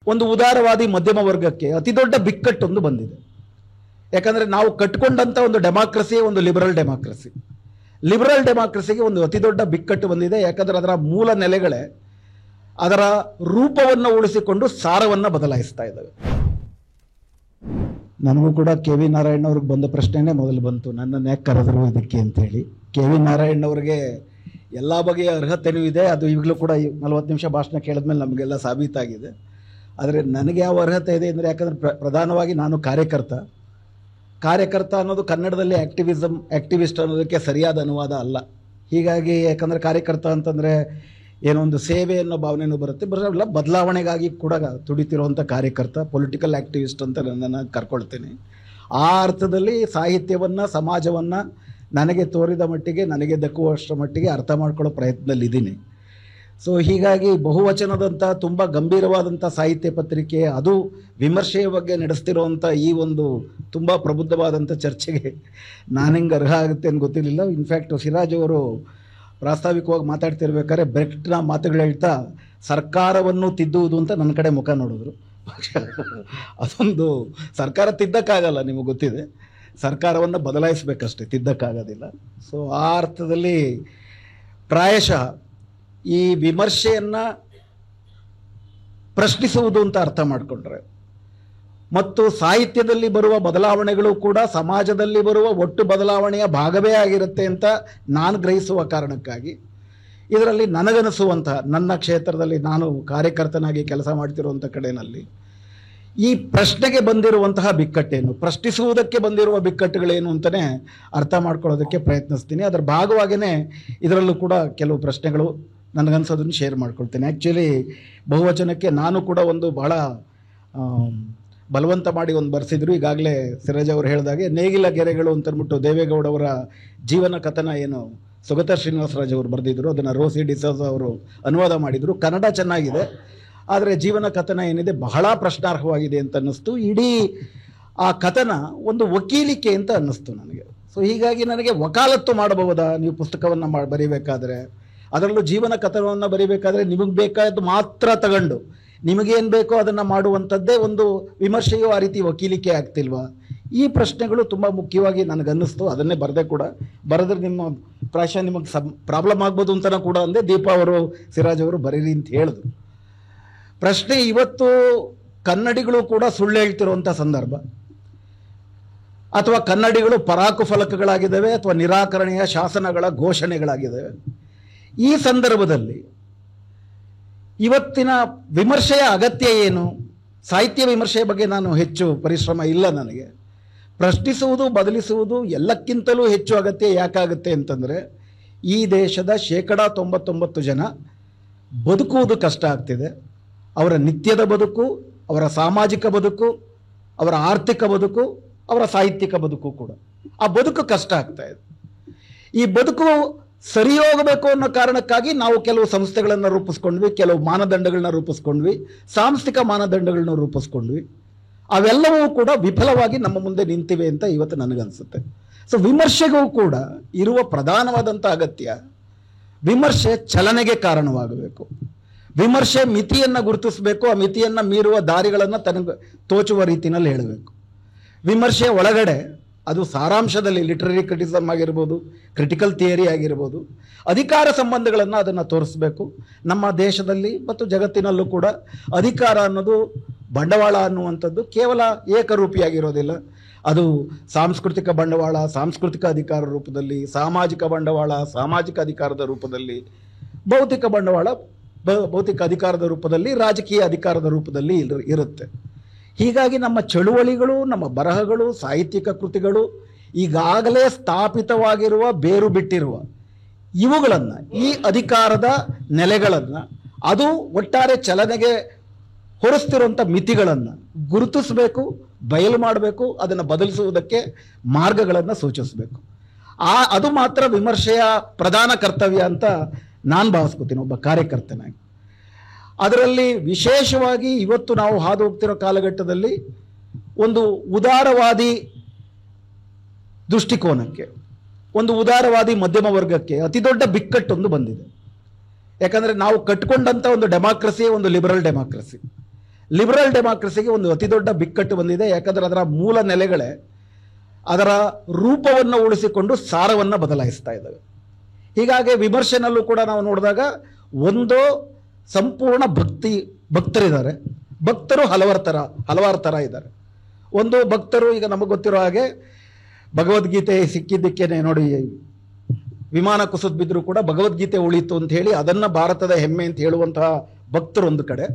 ಒಂದು ಉದಾರವಾದಿ ಮಧ್ಯಮ ವರ್ಗಕ್ಕೆ ಅತಿ ದೊಡ್ಡ ಬಿಕ್ಕಟ್ಟೊಂದು ಬಂದಿದೆ. ಯಾಕಂದ್ರೆ ನಾವು ಕಟ್ಕೊಂಡಂತ ಒಂದು ಡೆಮಾಕ್ರಸಿ ಒಂದು ಲಿಬರಲ್ ಡೆಮಾಕ್ರಸಿ. ಲಿಬರಲ್ ಡೆಮಾಕ್ರಸಿಗೆ ಒಂದು ಅತಿ ದೊಡ್ಡ ಬಿಕ್ಕಟ್ಟು ಬಂದಿದೆ. ಯಾಕಂದ್ರೆ ಅದರ ಮೂಲ ನೆಲೆಗಳೇ ಅದರ ರೂಪವನ್ನು ಉಳಿಸಿಕೊಂಡು ಸಾರವನ್ನು ಬದಲಾಯಿಸ್ತಾ ಇದ್ದಾವೆ. ನನಗೂ ಕೂಡ ಕೆ ವಿ ನಾರಾಯಣ್ ಅವ್ರಿಗೆ ಬಂದ ಪ್ರಶ್ನೆನೇ ಮೊದಲು ಬಂತು, ನನ್ನನ್ನು ಯಾಕೆ ಕರೆದರು ಇದಕ್ಕೆ ಅಂತೇಳಿ. ಕೆ ವಿ ನಾರಾಯಣ್ ಅವ್ರಿಗೆ ಎಲ್ಲ ಬಗೆಯ ಅರ್ಹತೆಯೂ ಇದೆ. ಅದು ಈಗಲೂ ಕೂಡ 40 ನಿಮಿಷ ಭಾಷಣ ಕೇಳಿದ್ಮೇಲೆ ನಮಗೆಲ್ಲ ಸಾಬೀತಾಗಿದೆ. ಆದರೆ ನನಗೆ ಯಾವ ಅರ್ಹತೆ ಇದೆ ಅಂದರೆ, ಯಾಕಂದರೆ ಪ್ರಧಾನವಾಗಿ ನಾನು ಕಾರ್ಯಕರ್ತ ಅನ್ನೋದು ಕನ್ನಡದಲ್ಲಿ ಆಕ್ಟಿವಿಸ್ಟ್ ಅನ್ನೋದಕ್ಕೆ ಸರಿಯಾದ ಅನುವಾದ ಅಲ್ಲ. ಹೀಗಾಗಿ ಯಾಕಂದರೆ ಕಾರ್ಯಕರ್ತ ಅಂತಂದರೆ ಏನೋ ಒಂದು ಸೇವೆ ಅನ್ನೋ ಭಾವನೆಯೂ ಬರುತ್ತೆ. ಬರೋಲ್ಲ, ಬದಲಾವಣೆಗಾಗಿ ಕೂಡ ತುಡಿತಿರುವಂಥ ಕಾರ್ಯಕರ್ತ, ಪೊಲಿಟಿಕಲ್ ಆಕ್ಟಿವಿಸ್ಟ್ ಅಂತ ನನ್ನನ್ನು ಕರ್ಕೊಳ್ತೇನೆ. ಆ ಅರ್ಥದಲ್ಲಿ ಸಾಹಿತ್ಯವನ್ನು, ಸಮಾಜವನ್ನು ನನಗೆ ತೋರಿದ ಮಟ್ಟಿಗೆ, ನನಗೆ ದಕ್ಕುವಷ್ಟರ ಮಟ್ಟಿಗೆ ಅರ್ಥ ಮಾಡ್ಕೊಳ್ಳೋ ಪ್ರಯತ್ನದಲ್ಲಿದ್ದೀನಿ. ಸೊ ಹೀಗಾಗಿ ಬಹುವಚನದಂಥ ತುಂಬ ಗಂಭೀರವಾದಂಥ ಸಾಹಿತ್ಯ ಪತ್ರಿಕೆ, ಅದು ವಿಮರ್ಶೆಯ ಬಗ್ಗೆ ನಡೆಸ್ತಿರುವಂಥ ಈ ಒಂದು ತುಂಬ ಪ್ರಬುದ್ಧವಾದಂಥ ಚರ್ಚೆಗೆ ನಾನು ಹೆಂಗೆ ಅರ್ಹ ಆಗುತ್ತೆ ಅಂತ ಗೊತ್ತಿರಲಿಲ್ಲ. ಇನ್ಫ್ಯಾಕ್ಟ್ ಸಿರಾಜ್ ಅವರು ಪ್ರಾಸ್ತಾವಿಕವಾಗಿ ಮಾತಾಡ್ತಿರ್ಬೇಕಾದ್ರೆ ಬ್ರೆಕ್ಟ್ನ ಮಾತುಗಳು ಹೇಳ್ತಾ ಸರ್ಕಾರವನ್ನು ತಿದ್ದುವುದು ಅಂತ ನನ್ನ ಕಡೆ ಮುಖ ನೋಡಿದ್ರು. ಅದೊಂದು ಸರ್ಕಾರ ತಿದ್ದಕ್ಕಾಗಲ್ಲ, ನಿಮಗೆ ಗೊತ್ತಿದೆ. ಸರ್ಕಾರವನ್ನು ಬದಲಾಯಿಸಬೇಕಷ್ಟೇ, ತಿದ್ದಕ್ಕಾಗೋದಿಲ್ಲ. ಸೊ ಆ ಅರ್ಥದಲ್ಲಿ ಪ್ರಾಯಶಃ ಈ ವಿಮರ್ಶೆಯನ್ನು ಪ್ರಶ್ನಿಸುವುದು ಅಂತ ಅರ್ಥ ಮಾಡಿಕೊಂಡ್ರೆ, ಮತ್ತು ಸಾಹಿತ್ಯದಲ್ಲಿ ಬರುವ ಬದಲಾವಣೆಗಳು ಕೂಡ ಸಮಾಜದಲ್ಲಿ ಬರುವ ಒಟ್ಟು ಬದಲಾವಣೆಯ ಭಾಗವೇ ಆಗಿರುತ್ತೆ ಅಂತ ನಾನು ಗ್ರಹಿಸುವ ಕಾರಣಕ್ಕಾಗಿ ಇದರಲ್ಲಿ ನನಗನಿಸುವಂತಹ, ನನ್ನ ಕ್ಷೇತ್ರದಲ್ಲಿ ನಾನು ಕಾರ್ಯಕರ್ತನಾಗಿ ಕೆಲಸ ಮಾಡ್ತಿರುವಂಥ ಕಡೆಯಲ್ಲಿ ಈ ಪ್ರಶ್ನೆಗೆ ಬಂದಿರುವಂತಹ ಬಿಕ್ಕಟ್ಟೇನು, ಪ್ರಶ್ನಿಸುವುದಕ್ಕೆ ಬಂದಿರುವ ಬಿಕ್ಕಟ್ಟುಗಳೇನು ಅಂತಲೇ ಅರ್ಥ ಮಾಡ್ಕೊಳ್ಳೋದಕ್ಕೆ ಪ್ರಯತ್ನಿಸ್ತೀನಿ. ಅದರ ಭಾಗವಾಗಿಯೇ ಇದರಲ್ಲೂ ಕೂಡ ಕೆಲವು ಪ್ರಶ್ನೆಗಳು ನನಗನ್ಸೋದನ್ನು ಶೇರ್ ಮಾಡ್ಕೊಳ್ತೇನೆ. ಆ್ಯಕ್ಚುಲಿ ಬಹುವಚನಕ್ಕೆ ನಾನು ಕೂಡ ಒಂದು ಬಹಳ ಬಲವಂತ ಮಾಡಿ ಒಂದು ಬರೆಸಿದ್ರು. ಈಗಾಗಲೇ ಸಿರಾಜ್ ಅವರು ಹೇಳಿದಾಗೆ ನೇಗಿಲ ಗೆರೆಗಳು ಅಂತಂದ್ಬಿಟ್ಟು ದೇವೇಗೌಡವರ ಜೀವನ ಕಥನ ಏನು ಸುಗತ ಶ್ರೀನಿವಾಸರಾಜ್ ಅವರು ಬರೆದಿದ್ರು, ಅದನ್ನು ರೋಸಿ ಡಿಸೋಜ ಅವರು ಅನುವಾದ ಮಾಡಿದರು. ಕನ್ನಡ ಚೆನ್ನಾಗಿದೆ, ಆದರೆ ಜೀವನ ಕಥನ ಏನಿದೆ ಬಹಳ ಪ್ರಶ್ನಾರ್ಹವಾಗಿದೆ ಅಂತ ಅನ್ನಿಸ್ತು. ಇಡೀ ಆ ಕಥನ ಒಂದು ವಕೀಲಿಕೆ ಅಂತ ಅನ್ನಿಸ್ತು ನನಗೆ. ಸೊ ಹೀಗಾಗಿ ನನಗೆ ವಕಾಲತ್ತು ಮಾಡಬಹುದಾ ನೀವು ಪುಸ್ತಕವನ್ನು ಬರೀಬೇಕಾದ್ರೆ, ಅದರಲ್ಲೂ ಜೀವನ ಕಥನವನ್ನು ಬರೀಬೇಕಾದ್ರೆ ನಿಮಗೆ ಬೇಕಾದ್ದು ಮಾತ್ರ ತಗೊಂಡು ನಿಮಗೇನು ಬೇಕೋ ಅದನ್ನು ಮಾಡುವಂಥದ್ದೇ ಒಂದು ವಿಮರ್ಶೆಯು ಆ ರೀತಿ ವಕೀಲಿಕೆ ಆಗ್ತಿಲ್ವಾ? ಈ ಪ್ರಶ್ನೆಗಳು ತುಂಬ ಮುಖ್ಯವಾಗಿ ನನಗನ್ನಿಸ್ತು. ಅದನ್ನೇ ಬರದೆ ಕೂಡ, ಬರೆದ್ರೆ ನಿಮ್ಮ ಪ್ರಾಯಶಃ ನಿಮಗೆ ಪ್ರಾಬ್ಲಮ್ ಆಗ್ಬೋದು ಅಂತಲೂ ಕೂಡ ಅಂದೆ. ದೀಪಾ ಅವರು, ಸಿರಾಜ್ ಅವರು ಬರೀರಿ ಅಂತ ಹೇಳಿದ್ರು. ಪ್ರಶ್ನೆ ಇವತ್ತು ಕನ್ನಡಿಗಳು ಕೂಡ ಸುಳ್ಳು ಹೇಳ್ತಿರುವಂಥ ಸಂದರ್ಭ, ಅಥವಾ ಕನ್ನಡಿಗಳು ಪರಾಕು ಫಲಕಗಳಾಗಿದ್ದಾವೆ ಅಥವಾ ನಿರಾಕರಣೆಯ ಶಾಸನಗಳ ಘೋಷಣೆಗಳಾಗಿದ್ದಾವೆ. ಈ ಸಂದರ್ಭದಲ್ಲಿ ಇವತ್ತಿನ ವಿಮರ್ಶೆಯ ಅಗತ್ಯ ಏನು? ಸಾಹಿತ್ಯ ವಿಮರ್ಶೆಯ ಬಗ್ಗೆ ನಾನು ಹೆಚ್ಚು ಪರಿಶ್ರಮ ಇಲ್ಲ ನನಗೆ. ಪ್ರಶ್ನಿಸುವುದು, ಬದಲಿಸುವುದು ಎಲ್ಲಕ್ಕಿಂತಲೂ ಹೆಚ್ಚು ಅಗತ್ಯ ಯಾಕಾಗುತ್ತೆ ಅಂತಂದರೆ, ಈ ದೇಶದ 99% ಜನ ಬದುಕುವುದು ಕಷ್ಟ ಆಗ್ತಿದೆ. ಅವರ ನಿತ್ಯದ ಬದುಕು, ಅವರ ಸಾಮಾಜಿಕ ಬದುಕು, ಅವರ ಆರ್ಥಿಕ ಬದುಕು, ಅವರ ಸಾಹಿತ್ಯಿಕ ಬದುಕು ಕೂಡ, ಆ ಬದುಕು ಕಷ್ಟ ಆಗ್ತಾ ಇದೆ. ಈ ಬದುಕು ಸರಿ ಹೋಗಬೇಕು ಅನ್ನೋ ಕಾರಣಕ್ಕಾಗಿ ನಾವು ಕೆಲವು ಸಂಸ್ಥೆಗಳನ್ನು ರೂಪಿಸ್ಕೊಂಡ್ವಿ, ಕೆಲವು ಮಾನದಂಡಗಳನ್ನ ರೂಪಿಸ್ಕೊಂಡ್ವಿ, ಸಾಂಸ್ಥಿಕ ಮಾನದಂಡಗಳನ್ನ ರೂಪಿಸ್ಕೊಂಡ್ವಿ. ಅವೆಲ್ಲವೂ ಕೂಡ ವಿಫಲವಾಗಿ ನಮ್ಮ ಮುಂದೆ ನಿಂತಿವೆ ಅಂತ ಇವತ್ತು ನನಗನ್ಸುತ್ತೆ. ಸೊ ವಿಮರ್ಶೆಗೂ ಕೂಡ ಇರುವ ಪ್ರಧಾನವಾದಂಥ ಅಗತ್ಯ, ವಿಮರ್ಶೆ ಚಲನೆಗೆ ಕಾರಣವಾಗಬೇಕು. ವಿಮರ್ಶೆ ಮಿತಿಯನ್ನು ಗುರುತಿಸಬೇಕು, ಆ ಮಿತಿಯನ್ನು ಮೀರುವ ದಾರಿಗಳನ್ನು ತನಗೆ ತೋಚುವ ರೀತಿಯಲ್ಲಿ ಹೇಳಬೇಕು. ವಿಮರ್ಶೆಯ ಒಳಗಡೆ ಅದು ಸಾರಾಂಶದಲ್ಲಿ ಲಿಟ್ರರಿ ಕ್ರಿಟಿಸಮ್ ಆಗಿರ್ಬೋದು, ಕ್ರಿಟಿಕಲ್ ಥಿಯರಿ ಆಗಿರ್ಬೋದು, ಅಧಿಕಾರ ಸಂಬಂಧಗಳನ್ನು ಅದನ್ನು ತೋರಿಸಬೇಕು. ನಮ್ಮ ದೇಶದಲ್ಲಿ ಮತ್ತು ಜಗತ್ತಿನಲ್ಲೂ ಕೂಡ ಅಧಿಕಾರ ಅನ್ನೋದು, ಬಂಡವಾಳ ಅನ್ನುವಂಥದ್ದು ಕೇವಲ ಏಕರೂಪಿಯಾಗಿರೋದಿಲ್ಲ. ಅದು ಸಾಂಸ್ಕೃತಿಕ ಬಂಡವಾಳ ಸಾಂಸ್ಕೃತಿಕ ಅಧಿಕಾರ ರೂಪದಲ್ಲಿ, ಸಾಮಾಜಿಕ ಬಂಡವಾಳ ಸಾಮಾಜಿಕ ಅಧಿಕಾರದ ರೂಪದಲ್ಲಿ, ಭೌತಿಕ ಬಂಡವಾಳ ಭೌತಿಕ ಅಧಿಕಾರದ ರೂಪದಲ್ಲಿ, ರಾಜಕೀಯ ಅಧಿಕಾರದ ರೂಪದಲ್ಲಿ ಇರುತ್ತೆ. ಹೀಗಾಗಿ ನಮ್ಮ ಚಳುವಳಿಗಳು, ನಮ್ಮ ಬರಹಗಳು, ಸಾಹಿತ್ಯಿಕ ಕೃತಿಗಳು, ಈಗಾಗಲೇ ಸ್ಥಾಪಿತವಾಗಿರುವ, ಬೇರು ಬಿಟ್ಟಿರುವ ಇವುಗಳನ್ನು, ಈ ಅಧಿಕಾರದ ನೆಲೆಗಳನ್ನು, ಅದು ಒಟ್ಟಾರೆ ಚಲನೆಗೆ ಹೊರಸ್ತಿರುವಂಥ ಮಿತಿಗಳನ್ನು ಗುರುತಿಸಬೇಕು, ಬಯಲು ಮಾಡಬೇಕು, ಅದನ್ನು ಬದಲಿಸುವುದಕ್ಕೆ ಮಾರ್ಗಗಳನ್ನು ಸೂಚಿಸಬೇಕು. ಅದು ಮಾತ್ರ ವಿಮರ್ಶೆಯ ಪ್ರಧಾನ ಕರ್ತವ್ಯ ಅಂತ ನಾನು ಭಾವಿಸ್ಕೊತೀನಿ ಒಬ್ಬ ಕಾರ್ಯಕರ್ತನಾಗಿ. ಅದರಲ್ಲಿ ವಿಶೇಷವಾಗಿ ಇವತ್ತು ನಾವು ಹಾದು ಹೋಗ್ತಿರೋ ಕಾಲಘಟ್ಟದಲ್ಲಿ ಒಂದು ಉದಾರವಾದಿ ದೃಷ್ಟಿಕೋನಕ್ಕೆ, ಒಂದು ಉದಾರವಾದಿ ಮಧ್ಯಮ ವರ್ಗಕ್ಕೆ ಅತಿ ದೊಡ್ಡ ಬಿಕ್ಕಟ್ಟೊಂದು ಬಂದಿದೆ. ಯಾಕಂದರೆ ನಾವು ಕಟ್ಕೊಂಡಂಥ ಒಂದು ಡೆಮಾಕ್ರಸಿ ಒಂದು ಲಿಬರಲ್ ಡೆಮಾಕ್ರಸಿ. ಲಿಬರಲ್ ಡೆಮಾಕ್ರಸಿಗೆ ಒಂದು ಅತಿ ದೊಡ್ಡ ಬಿಕ್ಕಟ್ಟು ಬಂದಿದೆ. ಯಾಕಂದರೆ ಅದರ ಮೂಲ ನೆಲೆಗಳೇ ಅದರ ರೂಪವನ್ನು ಉಳಿಸಿಕೊಂಡು ಸಾರವನ್ನು ಬದಲಾಯಿಸ್ತಾ ಇದ್ದಾವೆ. ಹೀಗಾಗಿ ವಿಮರ್ಶೆನಲ್ಲೂ ಕೂಡ ನಾವು ನೋಡಿದಾಗ ಒಂದು ಸಂಪೂರ್ಣ ಭಕ್ತರಿದ್ದಾರೆ. ಭಕ್ತರು ಹಲವಾರು ಥರ ಇದ್ದಾರೆ. ಒಂದು ಭಕ್ತರು ಈಗ ನಮಗೆ ಗೊತ್ತಿರೋ ಹಾಗೆ ಭಗವದ್ಗೀತೆ ಸಿಕ್ಕಿದ್ದಕ್ಕೇನೆ ನೋಡಿ, ವಿಮಾನ ಕುಸಿದು ಬಿದ್ದರೂ ಕೂಡ ಭಗವದ್ಗೀತೆ ಉಳಿತು ಅಂತ ಹೇಳಿ ಅದನ್ನು ಭಾರತದ ಹೆಮ್ಮೆ ಅಂತ ಹೇಳುವಂತಹ ಭಕ್ತರು ಒಂದು ಕಡೆ.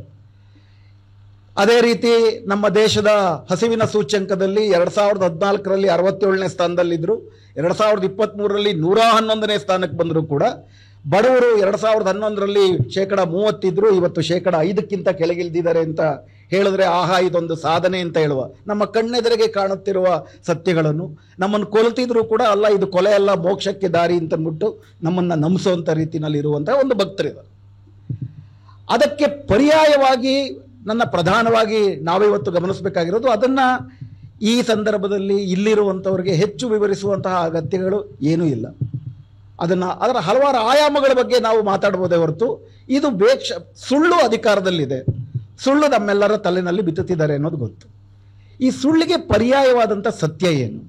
ಅದೇ ರೀತಿ ನಮ್ಮ ದೇಶದ ಹಸಿವಿನ ಸೂಚ್ಯಂಕದಲ್ಲಿ 2014ರಲ್ಲಿ 67ನೇ ಸ್ಥಾನದಲ್ಲಿದ್ದರು. 2023ರಲ್ಲಿ 111ನೇ ಸ್ಥಾನಕ್ಕೆ ಬಂದರೂ ಕೂಡ ಬಡವರು 2011ರಲ್ಲಿ 30% ಇದ್ರು, ಇವತ್ತು 5% ಕೆಳಗಿಳಿದಿದ್ದಾರೆ ಅಂತ ಹೇಳಿದ್ರೆ ಆಹಾ ಇದೊಂದು ಸಾಧನೆ ಅಂತ ಹೇಳುವ, ನಮ್ಮ ಕಣ್ಣೆದುರಿಗೆ ಕಾಣುತ್ತಿರುವ ಸತ್ಯಗಳನ್ನು ನಮ್ಮನ್ನು ಕೊಲ್ತಿದ್ರು ಕೂಡ ಅಲ್ಲ ಇದು ಕೊಲೆ ಅಲ್ಲ ಮೋಕ್ಷಕ್ಕೆ ದಾರಿ ಅಂತಂದ್ಬಿಟ್ಟು ನಮ್ಮನ್ನು ನಂಬಿಸುವಂಥ ರೀತಿಯಲ್ಲಿ ಇರುವಂಥ ಒಂದು ಭಕ್ತರಿದ್ದಾರೆ. ಅದಕ್ಕೆ ಪರ್ಯಾಯವಾಗಿ ಪ್ರಧಾನವಾಗಿ ನಾವಿವತ್ತು ಗಮನಿಸಬೇಕಾಗಿರೋದು, ಅದನ್ನು ಈ ಸಂದರ್ಭದಲ್ಲಿ ಇಲ್ಲಿರುವಂಥವ್ರಿಗೆ ಹೆಚ್ಚು ವಿವರಿಸುವಂತಹ ಅಗತ್ಯಗಳು ಏನೂ ಇಲ್ಲ. ಅದರ ಹಲವಾರು ಆಯಾಮಗಳ ಬಗ್ಗೆ ನಾವು ಮಾತಾಡ್ಬೋದೇ ಹೊರತು ಇದು ಸುಳ್ಳು ಅಧಿಕಾರದಲ್ಲಿದೆ, ಸುಳ್ಳು ನಮ್ಮೆಲ್ಲರ ತಲೆಯಲ್ಲಿ ಬಿತ್ತುತ್ತಿದ್ದಾರೆ ಅನ್ನೋದು ಗೊತ್ತು. ಈ ಸುಳ್ಳಿಗೆ ಪರ್ಯಾಯವಾದಂಥ ಸತ್ಯ ಏನು,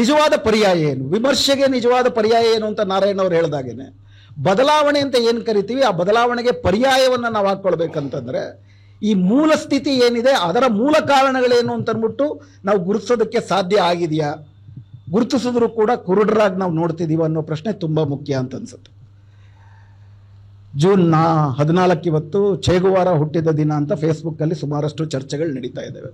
ನಿಜವಾದ ಪರ್ಯಾಯ ಏನು, ವಿಮರ್ಶೆಗೆ ನಿಜವಾದ ಪರ್ಯಾಯ ಏನು ಅಂತ ನಾರಾಯಣ ಅವರು ಹೇಳಿದಾಗೇನೆ ಬದಲಾವಣೆ ಅಂತ ಏನು ಕರಿತೀವಿ ಆ ಬದಲಾವಣೆಗೆ ಪರ್ಯಾಯವನ್ನು ನಾವು ಹಾಕ್ಕೊಳ್ಬೇಕಂತಂದ್ರೆ ಈ ಮೂಲ ಸ್ಥಿತಿ ಏನಿದೆ ಅದರ ಮೂಲ ಕಾರಣಗಳೇನು ಅಂತಂದ್ಬಿಟ್ಟು ನಾವು ಗುರುತಿಸೋದಕ್ಕೆ ಸಾಧ್ಯ ಆಗಿದೆಯಾ, ಗುರುತಿಸಿದ್ರು ಕೂಡ ಕುರುಡರಾಗಿ ನಾವು ನೋಡ್ತಿದ್ದೀವಿ ಅನ್ನೋ ಪ್ರಶ್ನೆ ತುಂಬ ಮುಖ್ಯ ಅಂತ ಅನ್ಸುತ್ತೆ. ಜೂನ್ 14 ಇವತ್ತು ಚೇಗುವಾರ ಹುಟ್ಟಿದ ದಿನ ಅಂತ ಫೇಸ್ಬುಕ್ಕಲ್ಲಿ ಸುಮಾರಷ್ಟು ಚರ್ಚೆಗಳು ನಡೀತಾ ಇದ್ದಾವೆ.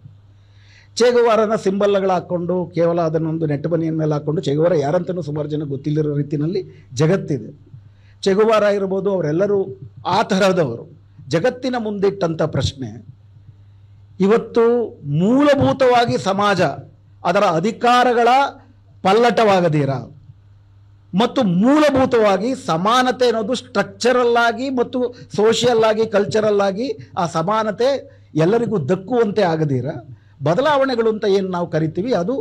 ಚೇಗುವಾರನ ಸಿಂಬಲ್ಗಳು ಹಾಕ್ಕೊಂಡು ಕೇವಲ ಅದನ್ನೊಂದು ನೆಟ್ ಬನಿಯನ್ ಮೇಲೆ ಹಾಕ್ಕೊಂಡು ಚೇಗುವಾರ ಯಾರಂತನೂ ಸುಮಾರು ಜನ ಗೊತ್ತಿಲ್ಲಿರೋ ರೀತಿಯಲ್ಲಿ ಜಗತ್ತಿದೆ. ಚೇಗುವಾರ ಇರ್ಬೋದು, ಅವರೆಲ್ಲರೂ ಆ ತರಹದವರು. ಜಗತ್ತಿನ ಮುಂದಿಟ್ಟಂಥ ಪ್ರಶ್ನೆ ಇವತ್ತು ಮೂಲಭೂತವಾಗಿ ಸಮಾಜ ಅದರ ಅಧಿಕಾರಗಳ ಪಲ್ಲಟವಾಗದೀರ ಮತ್ತು ಮೂಲಭೂತವಾಗಿ ಸಮಾನತೆ ಅನ್ನೋದು ಸ್ಟ್ರಕ್ಚರಲ್ ಆಗಿ ಮತ್ತು ಸೋಷಿಯಲ್ ಆಗಿ ಕಲ್ಚರಲ್ ಆಗಿ ಆ ಸಮಾನತೆ ಎಲ್ಲರಿಗೂ ದಕ್ಕುವಂತೆ ಆಗದೀರ ಬದಲಾವಣೆಗಳು ಅಂತ ಏನು ನಾವು ಕರಿತೀವಿ ಅದು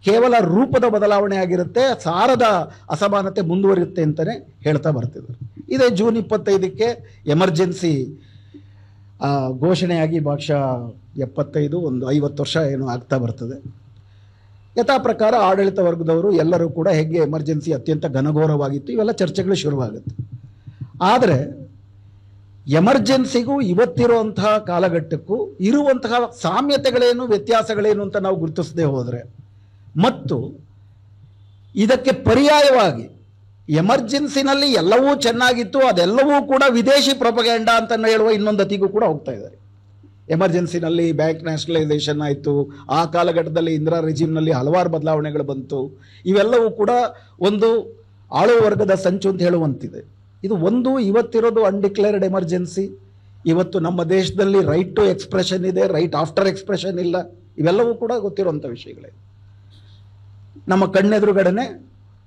ಕೇವಲ ರೂಪದ ಬದಲಾವಣೆ ಆಗಿರುತ್ತೆ, ಸಾರದ ಅಸಮಾನತೆ ಮುಂದುವರಿಯುತ್ತೆ ಅಂತಲೇ ಹೇಳ್ತಾ ಬರ್ತಿದ್ದಾರೆ. ಇದೇ ಜೂನ್ 25ಕ್ಕೆ ಎಮರ್ಜೆನ್ಸಿ ಘೋಷಣೆಯಾಗಿ ಬಹುಶಃ 75 ಒಂದು 50 ವರ್ಷ ಏನೋ ಆಗ್ತಾ ಬರ್ತದೆ. ಯಥಾ ಪ್ರಕಾರ ಆಡಳಿತ ವರ್ಗದವರು ಎಲ್ಲರೂ ಕೂಡ ಹೇಗೆ ಎಮರ್ಜೆನ್ಸಿ ಅತ್ಯಂತ ಘನಘೋರವಾಗಿತ್ತು ಇವೆಲ್ಲ ಚರ್ಚೆಗಳು ಶುರುವಾಗುತ್ತೆ. ಆದರೆ ಎಮರ್ಜೆನ್ಸಿಗೂ ಇವತ್ತಿರುವಂತಹ ಕಾಲಘಟ್ಟಕ್ಕೂ ಇರುವಂತಹ ಸಾಮ್ಯತೆಗಳೇನು ವ್ಯತ್ಯಾಸಗಳೇನು ಅಂತ ನಾವು ಗುರುತಿಸದೆ ಹೋದರೆ ಮತ್ತು ಇದಕ್ಕೆ ಪರ್ಯಾಯವಾಗಿ ಎಮರ್ಜೆನ್ಸಿನಲ್ಲಿ ಎಲ್ಲವೂ ಚೆನ್ನಾಗಿತ್ತು ಅದೆಲ್ಲವೂ ಕೂಡ ವಿದೇಶಿ ಪ್ರೊಪಗ್ಯಾಂಡಾ ಅಂತ ಹೇಳುವ ಇನ್ನೊಂದು ಅತಿಗೂ ಕೂಡ ಹೋಗ್ತಾ ಇದ್ದಾರೆ. ಎಮರ್ಜೆನ್ಸಿನಲ್ಲಿ ಬ್ಯಾಂಕ್ ನ್ಯಾಷನಲೈಸೇಷನ್ ಆಯಿತು, ಆ ಕಾಲಘಟ್ಟದಲ್ಲಿ ಇಂದಿರಾ ರೆಜಿಮ್ನಲ್ಲಿ ಹಲವಾರು ಬದಲಾವಣೆಗಳು ಬಂತು, ಇವೆಲ್ಲವೂ ಕೂಡ ಒಂದು ಆಳುವ ವರ್ಗದ ಸಂಚು ಅಂತ ಹೇಳುವಂತಿದೆ. ಇದು ಒಂದು ಇವತ್ತಿರೋದು ಅನ್ಡಿಕ್ಲೇರ್ಡ್ ಎಮರ್ಜೆನ್ಸಿ. ಇವತ್ತು ನಮ್ಮ ದೇಶದಲ್ಲಿ ರೈಟ್ ಟು ಎಕ್ಸ್ಪ್ರೆಷನ್ ಇದೆ, ರೈಟ್ ಆಫ್ಟರ್ ಎಕ್ಸ್ಪ್ರೆಷನ್ ಇಲ್ಲ, ಇವೆಲ್ಲವೂ ಕೂಡ ಗೊತ್ತಿರುವಂಥ ವಿಷಯಗಳೇ. ನಮ್ಮ ಕಣ್ಣೆದುರುಗಡೆನೆ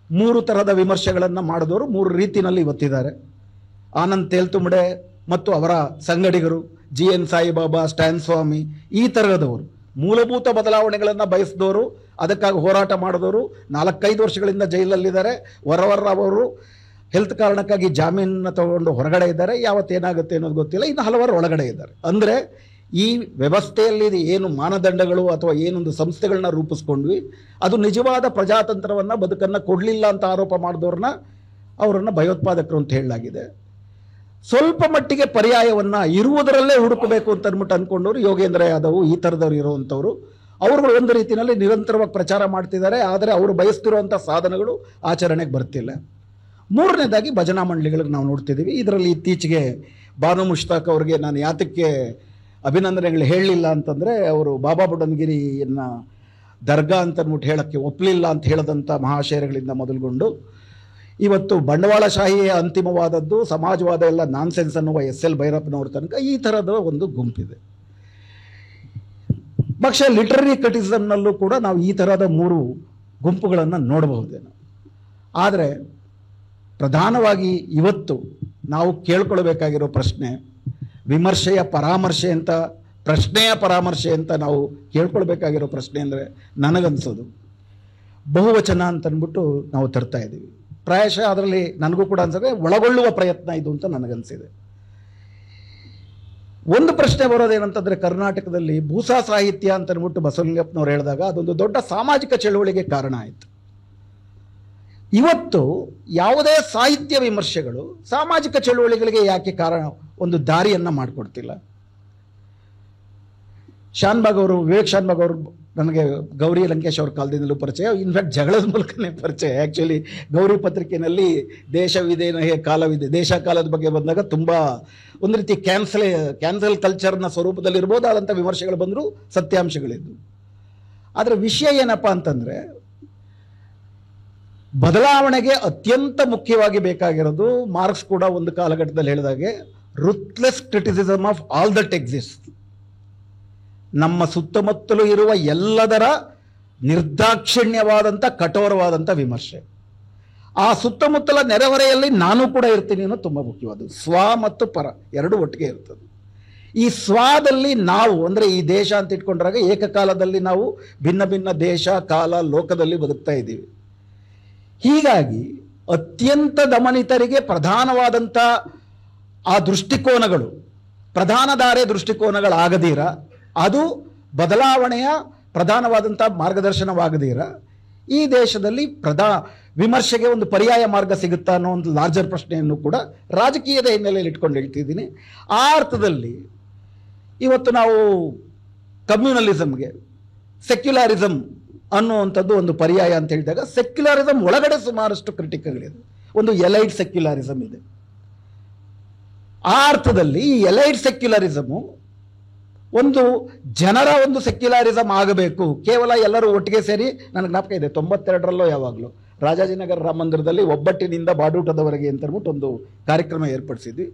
3 ಥರದ ವಿಮರ್ಶೆಗಳನ್ನು ಮಾಡಿದವರು 3 ರೀತಿಯಲ್ಲಿ ಇವತ್ತಿದ್ದಾರೆ. ಆನಂದ್ ತೇಲ್ತುಂಬಡೆ ಮತ್ತು ಅವರ ಸಂಗಡಿಗರು, GN ಸಾಯಿಬಾಬಾ, ಸ್ಟ್ಯಾನ್ ಸ್ವಾಮಿ, ಈ ಥರದವರು ಮೂಲಭೂತ ಬದಲಾವಣೆಗಳನ್ನು ಬಯಸಿದವರು, ಅದಕ್ಕಾಗಿ ಹೋರಾಟ ಮಾಡಿದವರು 4-5 ವರ್ಷಗಳಿಂದ ಜೈಲಲ್ಲಿದ್ದಾರೆ. ವರವರ್ರಾವ್ ಅವರು ಹೆಲ್ತ್ ಕಾರಣಕ್ಕಾಗಿ ಜಾಮೀನನ್ನು ತಗೊಂಡು ಹೊರಗಡೆ ಇದ್ದಾರೆ, ಯಾವತ್ತೇನಾಗುತ್ತೆ ಅನ್ನೋದು ಗೊತ್ತಿಲ್ಲ. ಇನ್ನು ಹಲವಾರು ಒಳಗಡೆ ಇದ್ದಾರೆ. ಅಂದರೆ ಈ ವ್ಯವಸ್ಥೆಯಲ್ಲಿ ಏನು ಮಾನದಂಡಗಳು ಅಥವಾ ಏನೊಂದು ಸಂಸ್ಥೆಗಳನ್ನ ರೂಪಿಸ್ಕೊಂಡ್ವಿ ಅದು ನಿಜವಾದ ಪ್ರಜಾತಂತ್ರವನ್ನು ಬದುಕನ್ನು ಕೊಡಲಿಲ್ಲ ಅಂತ ಆರೋಪ ಮಾಡಿದವ್ರನ್ನ ಅವರನ್ನು ಭಯೋತ್ಪಾದಕರು ಅಂತ ಹೇಳಲಾಗಿದೆ. ಸ್ವಲ್ಪ ಮಟ್ಟಿಗೆ ಪರ್ಯಾಯವನ್ನು ಇರುವುದರಲ್ಲೇ ಹುಡುಕಬೇಕು ಅಂತ ಅಂದ್ಕೊಂಡವರು ಯೋಗೇಂದ್ರ ಯಾದವ್ ಈ ಥರದವ್ರು ಇರುವಂಥವ್ರು. ಅವರು ಒಂದು ರೀತಿಯಲ್ಲಿ ನಿರಂತರವಾಗಿ ಪ್ರಚಾರ ಮಾಡ್ತಿದ್ದಾರೆ, ಆದರೆ ಅವರು ಬಯಸ್ತಿರುವಂಥ ಸಾಧನಗಳು ಆಚರಣೆಗೆ ಬರ್ತಿಲ್ಲ. 3ನೇದಾಗಿ ಭಜನಾ ಮಂಡಳಿಗಳಿಗೆ ನಾವು ನೋಡ್ತಿದ್ದೀವಿ. ಇದರಲ್ಲಿ ಇತ್ತೀಚೆಗೆ ಬಾನು ಮುಷ್ತಾಕ್ ಅವರಿಗೆ ನಾನು ಯಾತಕ್ಕೆ ಅಭಿನಂದನೆಗಳು ಹೇಳಲಿಲ್ಲ ಅಂತಂದರೆ ಅವರು ಬಾಬಾ ಬುಡನ್ಗಿರಿಯನ್ನು ದರ್ಗಾ ಅಂತಂದ್ಬಿಟ್ಟು ಹೇಳೋಕ್ಕೆ ಒಪ್ಪಲಿಲ್ಲ ಅಂತ ಹೇಳದಂಥ ಮಹಾಶಯರುಗಳಿಂದ ಮೊದಲುಗೊಂಡು ಇವತ್ತು ಬಂಡವಾಳಶಾಹಿಯ ಅಂತಿಮವಾದದ್ದು ಸಮಾಜವಾದ ಎಲ್ಲ ನಾನ್ಸೆನ್ಸ್ ಅನ್ನುವ SL ಭೈರಪ್ಪನವ್ರ ತನಕ ಈ ಥರದ ಒಂದು ಗುಂಪಿದೆ. ಬಹುಶಃ ಲಿಟರರಿ ಕ್ರಿಟಿಸಿಸಮ್ನಲ್ಲೂ ಕೂಡ ನಾವು ಈ ಥರದ 3 ಗುಂಪುಗಳನ್ನು ನೋಡಬಹುದೇನೋ. ಆದರೆ ಪ್ರಧಾನವಾಗಿ ಇವತ್ತು ನಾವು ಕೇಳ್ಕೊಳ್ಬೇಕಾಗಿರೋ ಪ್ರಶ್ನೆ ವಿಮರ್ಶೆಯ ಪರಾಮರ್ಶೆ ಅಂತ, ಪ್ರಶ್ನೆಯ ಪರಾಮರ್ಶೆ ಅಂತ ನಾವು ಕೇಳ್ಕೊಳ್ಬೇಕಾಗಿರೋ ಪ್ರಶ್ನೆ ಅಂದರೆ ನನಗನ್ಸೋದು ಬಹುವಚನ ಅಂತಂದ್ಬಿಟ್ಟು ನಾವು ತರ್ತಾ ಇದ್ದೀವಿ. ಪ್ರಾಯಶಃ ಅದರಲ್ಲಿ ನನಗೂ ಕೂಡ ಅನ್ಸುತ್ತೆ ಒಳಗೊಳ್ಳುವ ಪ್ರಯತ್ನ ಇದು ಅಂತ ನನಗನ್ಸಿದೆ. ಒಂದು ಪ್ರಶ್ನೆ ಬರೋದೇನಂತಂದರೆ, ಕರ್ನಾಟಕದಲ್ಲಿ ಭೂಸಾ ಸಾಹಿತ್ಯ ಅಂತ ಅಂದ್ಬಿಟ್ಟು ಬಸವಲಿಂಗಪ್ಪನವ್ರು ಹೇಳಿದಾಗ ಅದೊಂದು ದೊಡ್ಡ ಸಾಮಾಜಿಕ ಚಳುವಳಿಗೆ ಕಾರಣ ಆಯಿತು. ಇವತ್ತು ಯಾವುದೇ ಸಾಹಿತ್ಯ ವಿಮರ್ಶೆಗಳು ಸಾಮಾಜಿಕ ಚಳುವಳಿಗಳಿಗೆ ಯಾಕೆ ಕಾರಣ, ಒಂದು ದಾರಿಯನ್ನು ಮಾಡಿಕೊಡ್ತಿಲ್ಲ? ಶಾನ್ಭಾಗ್ ಅವರು, ವಿವೇಕ್ ಶಾನ್ಭಾಗ್ ಅವರು ನನಗೆ ಗೌರಿ ಲಂಕೇಶ್ ಅವ್ರ ಕಾಲದಿಂದಲೂ ಪರಿಚಯ, ಇನ್ಫ್ಯಾಕ್ಟ್ ಜಗಳದ ಮೂಲಕನೇ ಪರಿಚಯ. ಆ್ಯಕ್ಚುಲಿ ಗೌರಿ ಪತ್ರಿಕೆಯಲ್ಲಿ ದೇಶವಿದೇನ ಕಾಲವಿದೆ, ದೇಶ ಕಾಲದ ಬಗ್ಗೆ ಬಂದಾಗ ತುಂಬ ಒಂದು ರೀತಿ ಕ್ಯಾನ್ಸಲ್ ಕಲ್ಚರ್ನ ಸ್ವರೂಪದಲ್ಲಿರ್ಬೋದಾದಂಥ ವಿಮರ್ಶೆಗಳು ಬಂದರೂ ಸತ್ಯಾಂಶಗಳಿದ್ದು. ಆದರೆ ವಿಷಯ ಏನಪ್ಪ ಅಂತಂದರೆ, ಬದಲಾವಣೆಗೆ ಅತ್ಯಂತ ಮುಖ್ಯವಾಗಿ ಬೇಕಾಗಿರೋದು, ಮಾರ್ಕ್ಸ್ ಕೂಡ ಒಂದು ಕಾಲಘಟ್ಟದಲ್ಲಿ ಹೇಳಿದಾಗೆ, ರುತ್ಲೆಸ್ criticism of all that exist. ನಮ್ಮ ಸುತ್ತಮುತ್ತಲೂ ಇರುವ ಎಲ್ಲದರ ನಿರ್ದಾಕ್ಷಿಣ್ಯವಾದಂಥ ಕಠೋರವಾದಂಥ ವಿಮರ್ಶೆ. ಆ ಸುತ್ತಮುತ್ತಲ ನೆರೆಹೊರೆಯಲ್ಲಿ ನಾನು ಕೂಡ ಇರ್ತೀನಿ ಅನ್ನೋದು ತುಂಬ ಮುಖ್ಯವಾದದ್ದು. ಸ್ವ ಮತ್ತು ಪರ ಎರಡು ಒಟ್ಟಿಗೆ ಇರ್ತದೆ. ಈ ಸ್ವಾದಲ್ಲಿ ನಾವು ಅಂದರೆ ಈ ದೇಶ ಅಂತ ಇಟ್ಕೊಂಡ್ರಾಗ ಏಕಕಾಲದಲ್ಲಿ ನಾವು ಭಿನ್ನ ಭಿನ್ನ ದೇಶ, ಕಾಲ, ಲೋಕದಲ್ಲಿ ಬದುಕ್ತಾ ಇದ್ದೀವಿ. ಹೀಗಾಗಿ ಅತ್ಯಂತ ದಮನಿತರಿಗೆ ಪ್ರಧಾನವಾದಂಥ ಆ ದೃಷ್ಟಿಕೋನಗಳು ಪ್ರಧಾನಧಾರೆ ದೃಷ್ಟಿಕೋನಗಳಾಗದೀರ, ಅದು ಬದಲಾವಣೆಯ ಪ್ರಧಾನವಾದಂಥ ಮಾರ್ಗದರ್ಶನವಾಗದೀರ ಈ ದೇಶದಲ್ಲಿ ವಿಮರ್ಶೆಗೆ ಒಂದು ಪರ್ಯಾಯ ಮಾರ್ಗ ಸಿಗುತ್ತಾ ಅನ್ನೋ ಒಂದು ಲಾರ್ಜರ್ ಪ್ರಶ್ನೆಯನ್ನು ಕೂಡ ರಾಜಕೀಯದ ಹಿನ್ನೆಲೆಯಲ್ಲಿ ಇಟ್ಕೊಂಡು ಹೇಳ್ತಿದ್ದೀನಿ. ಆ ಅರ್ಥದಲ್ಲಿ ಇವತ್ತು ನಾವು ಕಮ್ಯುನಲಿಸಮ್ಗೆ ಸೆಕ್ಯುಲರಿಸಮ್ ಅನ್ನುವಂಥದ್ದು ಒಂದು ಪರ್ಯಾಯ ಅಂತ ಹೇಳಿದಾಗ, ಸೆಕ್ಯುಲರಿಸಮ್ ಒಳಗಡೆ ಸುಮಾರಷ್ಟು ಕ್ರಿಟಿಕ್ಗಳಿದೆ. ಒಂದು ಎಲೈಟ್ ಸೆಕ್ಯುಲರಿಸಮ್ ಇದೆ. ಆ ಅರ್ಥದಲ್ಲಿ ಈ ಎಲೈಟ್ ಸೆಕ್ಯುಲರಿಸಮು ಒಂದು ಜನರ ಒಂದು ಸೆಕ್ಯುಲರಿಸಮ್ ಆಗಬೇಕು. ಕೇವಲ ಎಲ್ಲರೂ ಒಟ್ಟಿಗೆ ಸೇರಿ, ನನಗೆ ಜ್ಞಾಪಕ ಇದೆ 92ರಲ್ಲೋ ಯಾವಾಗಲೂ ರಾಜಾಜಿನಗರ ರಾಮ ಮಂದಿರದಲ್ಲಿ ಒಬ್ಬಟ್ಟಿನಿಂದ ಬಾಡೂಟದವರೆಗೆ ಅಂತ ಅಂದ್ಬಿಟ್ಟು ಒಂದು ಕಾರ್ಯಕ್ರಮ ಏರ್ಪಡಿಸಿದ್ವಿ.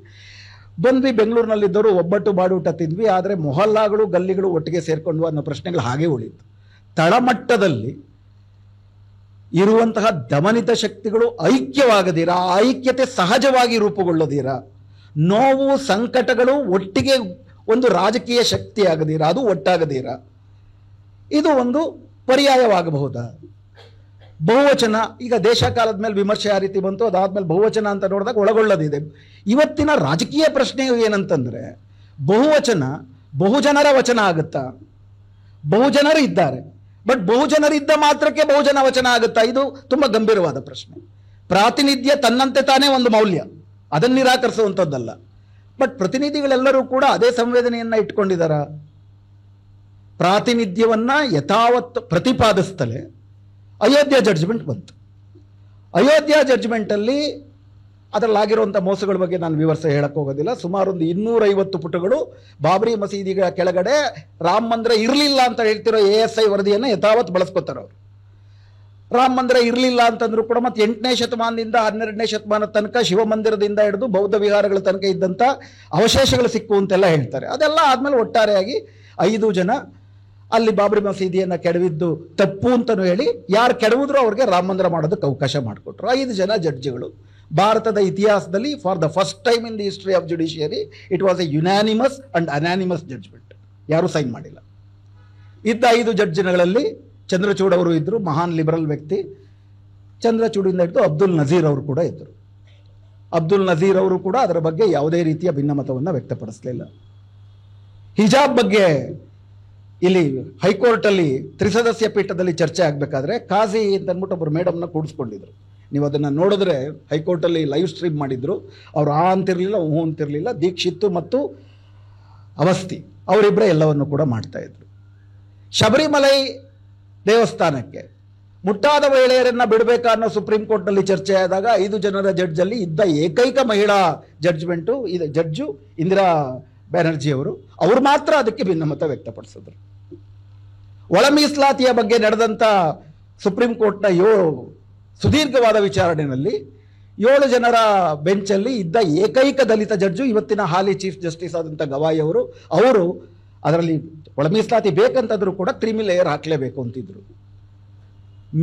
ಬಂದ್ವಿ, ಬೆಂಗಳೂರಿನಲ್ಲಿದ್ದವರು ಒಬ್ಬಟ್ಟು ಬಾಡೂಟ ತಿಂದ್ವಿ, ಆದರೆ ಮೊಹಲ್ಲಾಗಳು ಗಲ್ಲಿಗಳು ಒಟ್ಟಿಗೆ ಸೇರ್ಕೊಂಡು ಅನ್ನೋ ಪ್ರಶ್ನೆಗಳು ಹಾಗೆ ಉಳಿತು. ತಳಮಟ್ಟದಲ್ಲಿ ಇರುವಂತಹ ದಮನಿತ ಶಕ್ತಿಗಳು ಐಕ್ಯವಾಗದಿರ, ಆ ಐಕ್ಯತೆ ಸಹಜವಾಗಿ ರೂಪುಗೊಳ್ಳದಿರ, ನೋವು ಸಂಕಟಗಳು ಒಟ್ಟಿಗೆ ಒಂದು ರಾಜಕೀಯ ಶಕ್ತಿ ಆಗದಿರ, ಅದು ಒಟ್ಟಾಗದಿರ, ಇದು ಒಂದು ಪರ್ಯಾಯವಾಗಬಹುದಾ? ಬಹುವಚನ, ಈಗ ದೇಶ ಕಾಲದ ಮೇಲೆ ವಿಮರ್ಶೆ ಆ ರೀತಿ ಬಂತು, ಅದಾದ್ಮೇಲೆ ಬಹುವಚನ ಅಂತ ನೋಡಿದಾಗ ಒಳಗೊಳ್ಳೋದಿದೆ. ಇವತ್ತಿನ ರಾಜಕೀಯ ಪ್ರಶ್ನೆ ಏನಂತಂದ್ರೆ, ಬಹುವಚನ ಬಹುಜನರ ವಚನ ಆಗುತ್ತಾ? ಬಹುಜನರು ಇದ್ದಾರೆ, ಬಟ್ ಬಹುಜನರಿದ್ದ ಮಾತ್ರಕ್ಕೆ ಬಹುಜನ ವಚನ ಆಗುತ್ತಾ? ಇದು ತುಂಬಾ ಗಂಭೀರವಾದ ಪ್ರಶ್ನೆ. ಪ್ರಾತಿನಿಧ್ಯ ತನ್ನಂತೆ ತಾನೇ ಒಂದು ಮೌಲ್ಯ, ಅದನ್ನು ನಿರಾಕರಿಸುವಂಥದ್ದಲ್ಲ. ಬಟ್ ಪ್ರತಿನಿಧಿಗಳೆಲ್ಲರೂ ಕೂಡ ಅದೇ ಸಂವೇದನೆಯನ್ನ ಇಟ್ಕೊಂಡಿದ್ದಾರ? ಪ್ರಾತಿನಿಧ್ಯವನ್ನ ಯಥಾವತ್ ಪ್ರತಿಪಾದಿಸ್ತಲೇ ಅಯೋಧ್ಯ ಜಡ್ಜ್ಮೆಂಟ್ ಬಂತು. ಅಯೋಧ್ಯ ಜಡ್ಜ್ಮೆಂಟಲ್ಲಿ ಅದರಲ್ಲಾಗಿರುವಂಥ ಮೋಸಗಳ ಬಗ್ಗೆ ನಾನು ವಿವರಿಸ ಹೇಳಕ್ಕೆ ಹೋಗೋದಿಲ್ಲ. ಸುಮಾರು ಒಂದು 250 ಪುಟಗಳು ಬಾಬರಿ ಮಸೀದಿಗಳ ಕೆಳಗಡೆ ರಾಮ ಮಂದಿರ ಇರಲಿಲ್ಲ ಅಂತ ಹೇಳ್ತಿರೋ ASI ವರದಿಯನ್ನು ಯಥಾವತ್ ಬಳಸ್ಕೊತಾರೆ ಅವರು. ರಾಮ ಮಂದಿರ ಇರಲಿಲ್ಲ ಅಂತಂದ್ರೂ ಕೂಡ ಮತ್ತೆ 8ನೇ ಶತಮಾನದಿಂದ 12ನೇ ಶತಮಾನದ ತನಕ ಶಿವ ಮಂದಿರದಿಂದ ಹಿಡಿದು ಬೌದ್ಧ ವಿಹಾರಗಳ ತನಕ ಇದ್ದಂಥ ಅವಶೇಷಗಳು ಸಿಕ್ಕು ಅಂತೆಲ್ಲ ಹೇಳ್ತಾರೆ. ಅದೆಲ್ಲ ಆದಮೇಲೆ ಒಟ್ಟಾರೆಯಾಗಿ 5 ಜನ ಅಲ್ಲಿ ಬಾಬರಿ ಮಸೀದಿಯನ್ನು ಕೆಡವಿದ್ದು ತಪ್ಪು ಅಂತಲೂ ಹೇಳಿ, ಯಾರು ಕೆಡವಿದ್ರು ಅವ್ರಿಗೆ ರಾಮ ಮಂದಿರ ಮಾಡೋದಕ್ಕೆ ಅವಕಾಶ ಮಾಡಿಕೊಟ್ರು. 5 ಜನ ಜಡ್ಜಿಗಳು. ಭಾರತದ ಇತಿಹಾಸದಲ್ಲಿ for the first time in the history of judiciary it was a unanimous and anonymous judgment. ಯಾರೂ ಸೈನ್ ಮಾಡಿಲ್ಲ. ಇದ್ದ 5 ಜಡ್ಜಿಗಳಲ್ಲಿ ಚಂದ್ರಚೂಡ್ ಅವರು ಇದ್ದರು, ಮಹಾನ್ ಲಿಬರಲ್ ವ್ಯಕ್ತಿ. ಚಂದ್ರಚೂಡಿಂದ ಹಿಡಿದು ಅಬ್ದುಲ್ ನಜೀರ್ ಅವರು ಕೂಡ ಇದ್ದರು. ಅಬ್ದುಲ್ ನಜೀರ್ ಅವರು ಕೂಡ ಅದರ ಬಗ್ಗೆ ಯಾವುದೇ ರೀತಿಯ ಭಿನ್ನಮತವನ್ನು ವ್ಯಕ್ತಪಡಿಸಲಿಲ್ಲ. ಹಿಜಾಬ್ ಬಗ್ಗೆ ಇಲ್ಲಿ ಹೈಕೋರ್ಟಲ್ಲಿ ತ್ರಿಸದಸ್ಯ ಪೀಠದಲ್ಲಿ ಚರ್ಚೆ ಆಗಬೇಕಾದ್ರೆ ಕಾಜಿ ಅಂತ ಅಂದ್ಬಿಟ್ಟು ಒಬ್ಬರು ಮೇಡಮ್ನ ಕೂಡಿಸ್ಕೊಂಡಿದ್ರು. ನೀವು ಅದನ್ನು ನೋಡಿದ್ರೆ ಹೈಕೋರ್ಟಲ್ಲಿ ಲೈವ್ ಸ್ಟ್ರೀಮ್ ಮಾಡಿದ್ರು. ಅವರು ಆ ಅಂತಿರಲಿಲ್ಲ, ಹೂ ಅಂತಿರಲಿಲ್ಲ. ದೀಕ್ಷಿತ್ ಮತ್ತು ಅವಸ್ಥಿ ಅವರಿಬ್ಬರೇ ಎಲ್ಲವನ್ನು ಕೂಡ ಮಾಡ್ತಾ ಇದ್ರು. ಶಬರಿಮಲೈ ದೇವಸ್ಥಾನಕ್ಕೆ ಮುಟ್ಟಾದ ಮಹಿಳೆಯರನ್ನ ಬಿಡಬೇಕಾ ಅನ್ನೋ ಸುಪ್ರೀಂ ಕೋರ್ಟ್ನಲ್ಲಿ ಚರ್ಚೆ ಆದಾಗ 5 ಜನರ ಜಡ್ಜಲ್ಲಿ ಇದ್ದ ಏಕೈಕ ಮಹಿಳಾ ಜಡ್ಜು ಇಂದಿರಾ ಬ್ಯಾನರ್ಜಿ ಅವರು ಮಾತ್ರ ಅದಕ್ಕೆ ಭಿನ್ನಮತ ವ್ಯಕ್ತಪಡಿಸಿದ್ರು. ಒಳ ಮೀಸಲಾತಿಯ ಬಗ್ಗೆ ನಡೆದಂಥ ಸುಪ್ರೀಂ ಕೋರ್ಟ್ನ ಸುದೀರ್ಘವಾದ ವಿಚಾರಣೆಯಲ್ಲಿ 7 ಜನರ ಬೆಂಚಲ್ಲಿ ಇದ್ದ ಏಕೈಕ ದಲಿತ ಜಡ್ಜು ಇವತ್ತಿನ ಹಾಲಿ ಚೀಫ್ ಜಸ್ಟಿಸ್ ಆದಂಥ ಗವಾಯಿ ಅವರು ಅದರಲ್ಲಿ ಒಳ ಮೀಸಲಾತಿ ಬೇಕಂತಂದ್ರೂ ಕೂಡ ಕ್ರೀಮಿ ಲೇಯರ್ ಹಾಕಲೇಬೇಕು ಅಂತಿದ್ರು.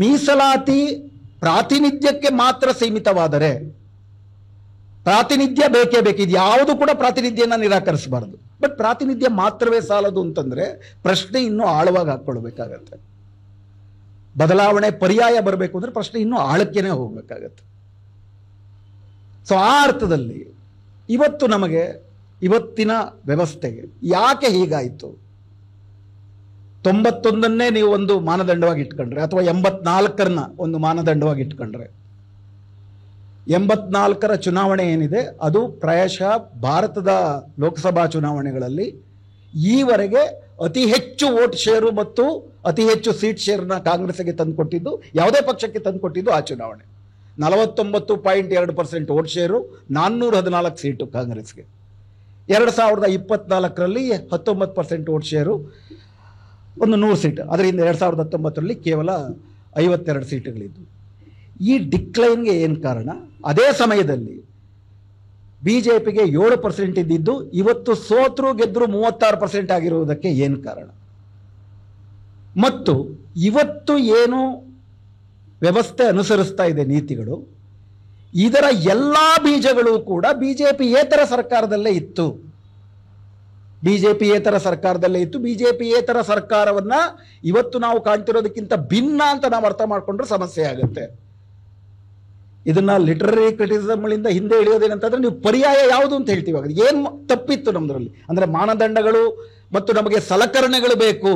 ಮೀಸಲಾತಿ ಪ್ರಾತಿನಿಧ್ಯಕ್ಕೆ ಮಾತ್ರ ಸೀಮಿತವಾದರೆ ಪ್ರಾತಿನಿಧ್ಯ ಬೇಕೇ ಬೇಕು. ಇದು ಯಾವುದು ಕೂಡ ಪ್ರಾತಿನಿಧ್ಯನ ನಿರಾಕರಿಸಬಾರದು. ಬಟ್ ಪ್ರಾತಿನಿಧ್ಯ ಮಾತ್ರವೇ ಸಾಲದು ಅಂತಂದ್ರೆ ಪ್ರಶ್ನೆ ಇನ್ನೂ ಆಳವಾಗಿ ಹಾಕ್ಕೊಳ್ಬೇಕಾಗತ್ತೆ. ಬದಲಾವಣೆ ಪರ್ಯಾಯ ಬರಬೇಕು ಅಂದ್ರೆ ಪ್ರಶ್ನೆ ಇನ್ನೂ ಆಳಕ್ಕೇನೆ ಹೋಗ್ಬೇಕಾಗತ್ತೆ. ಸೊ ಆ ಅರ್ಥದಲ್ಲಿ ಇವತ್ತು ನಮಗೆ ಇವತ್ತಿನ ವ್ಯವಸ್ಥೆಗೆ ಯಾಕೆ ಹೀಗಾಯಿತು? 91ನ್ನೇ ನೀವು ಒಂದು ಮಾನದಂಡವಾಗಿ ಇಟ್ಕೊಂಡ್ರೆ, ಅಥವಾ 84ರನ್ನ ಒಂದು ಮಾನದಂಡವಾಗಿ ಇಟ್ಕೊಂಡ್ರೆ, 84ರ ಚುನಾವಣೆ ಏನಿದೆ ಅದು ಪ್ರಾಯಶಃ ಭಾರತದ ಲೋಕಸಭಾ ಚುನಾವಣೆಗಳಲ್ಲಿ ಈವರೆಗೆ ಅತಿ ಹೆಚ್ಚು ವೋಟ್ ಶೇರು ಮತ್ತು ಅತಿ ಹೆಚ್ಚು ಸೀಟ್ ಶೇರ್ನ ಕಾಂಗ್ರೆಸ್ಗೆ ತಂದುಕೊಟ್ಟಿದ್ದು, ಯಾವುದೇ ಪಕ್ಷಕ್ಕೆ ತಂದುಕೊಟ್ಟಿದ್ದು ಆ ಚುನಾವಣೆ. 49.2% ವೋಟ್ ಶೇರು, 414 ಸೀಟು ಕಾಂಗ್ರೆಸ್ಗೆ. 2024ರಲ್ಲಿ 19% ವೋಟ್ ಶೇರು, ಒಂದು 100 ಸೀಟ್. ಅದರಿಂದ 2019ರಲ್ಲಿ ಕೇವಲ 52 ಸೀಟುಗಳಿದ್ದು. ಈ ಡಿಕ್ಲೈನ್ಗೆ ಏನು ಕಾರಣ? ಅದೇ ಸಮಯದಲ್ಲಿ ಬಿಜೆಪಿಗೆ 7% ಇದ್ದಿದ್ದು ಇವತ್ತು ಸೋತ್ರು ಗೆದ್ರು 36% ಆಗಿರುವುದಕ್ಕೆ ಏನು ಕಾರಣ? ಮತ್ತು ಇವತ್ತು ಏನು ವ್ಯವಸ್ಥೆ ಅನುಸರಿಸ್ತಾ ಇದೆ ನೀತಿಗಳು, ಇದರ ಎಲ್ಲ ಬೀಜಗಳು ಕೂಡ ಬಿಜೆಪಿಯೇತರ ಸರ್ಕಾರದಲ್ಲೇ ಇತ್ತು. ಬಿಜೆಪಿಯೇತರ ಸರ್ಕಾರವನ್ನ ಇವತ್ತು ನಾವು ಕಾಣ್ತಿರೋದಕ್ಕಿಂತ ಭಿನ್ನ ಅಂತ ನಾವು ಅರ್ಥ ಮಾಡ್ಕೊಂಡ್ರೆ ಸಮಸ್ಯೆ ಆಗುತ್ತೆ. ಇದನ್ನ ಲಿಟರರಿ ಕ್ರಿಟಿಸಿಸಮ್ಗಳಿಂದ ಹಿಂದೆ ಇಳಿಯೋದೇನಂತಂದ್ರೆ, ನೀವು ಪರ್ಯಾಯ ಯಾವುದು ಅಂತ ಹೇಳ್ತೀವಿ. ಆಗ ಏನು ತಪ್ಪಿತ್ತು ನಮ್ದ್ರಲ್ಲಿ? ಅಂದ್ರೆ ಮಾನದಂಡಗಳು ಮತ್ತು ನಮಗೆ ಸಲಕರಣೆಗಳು ಬೇಕು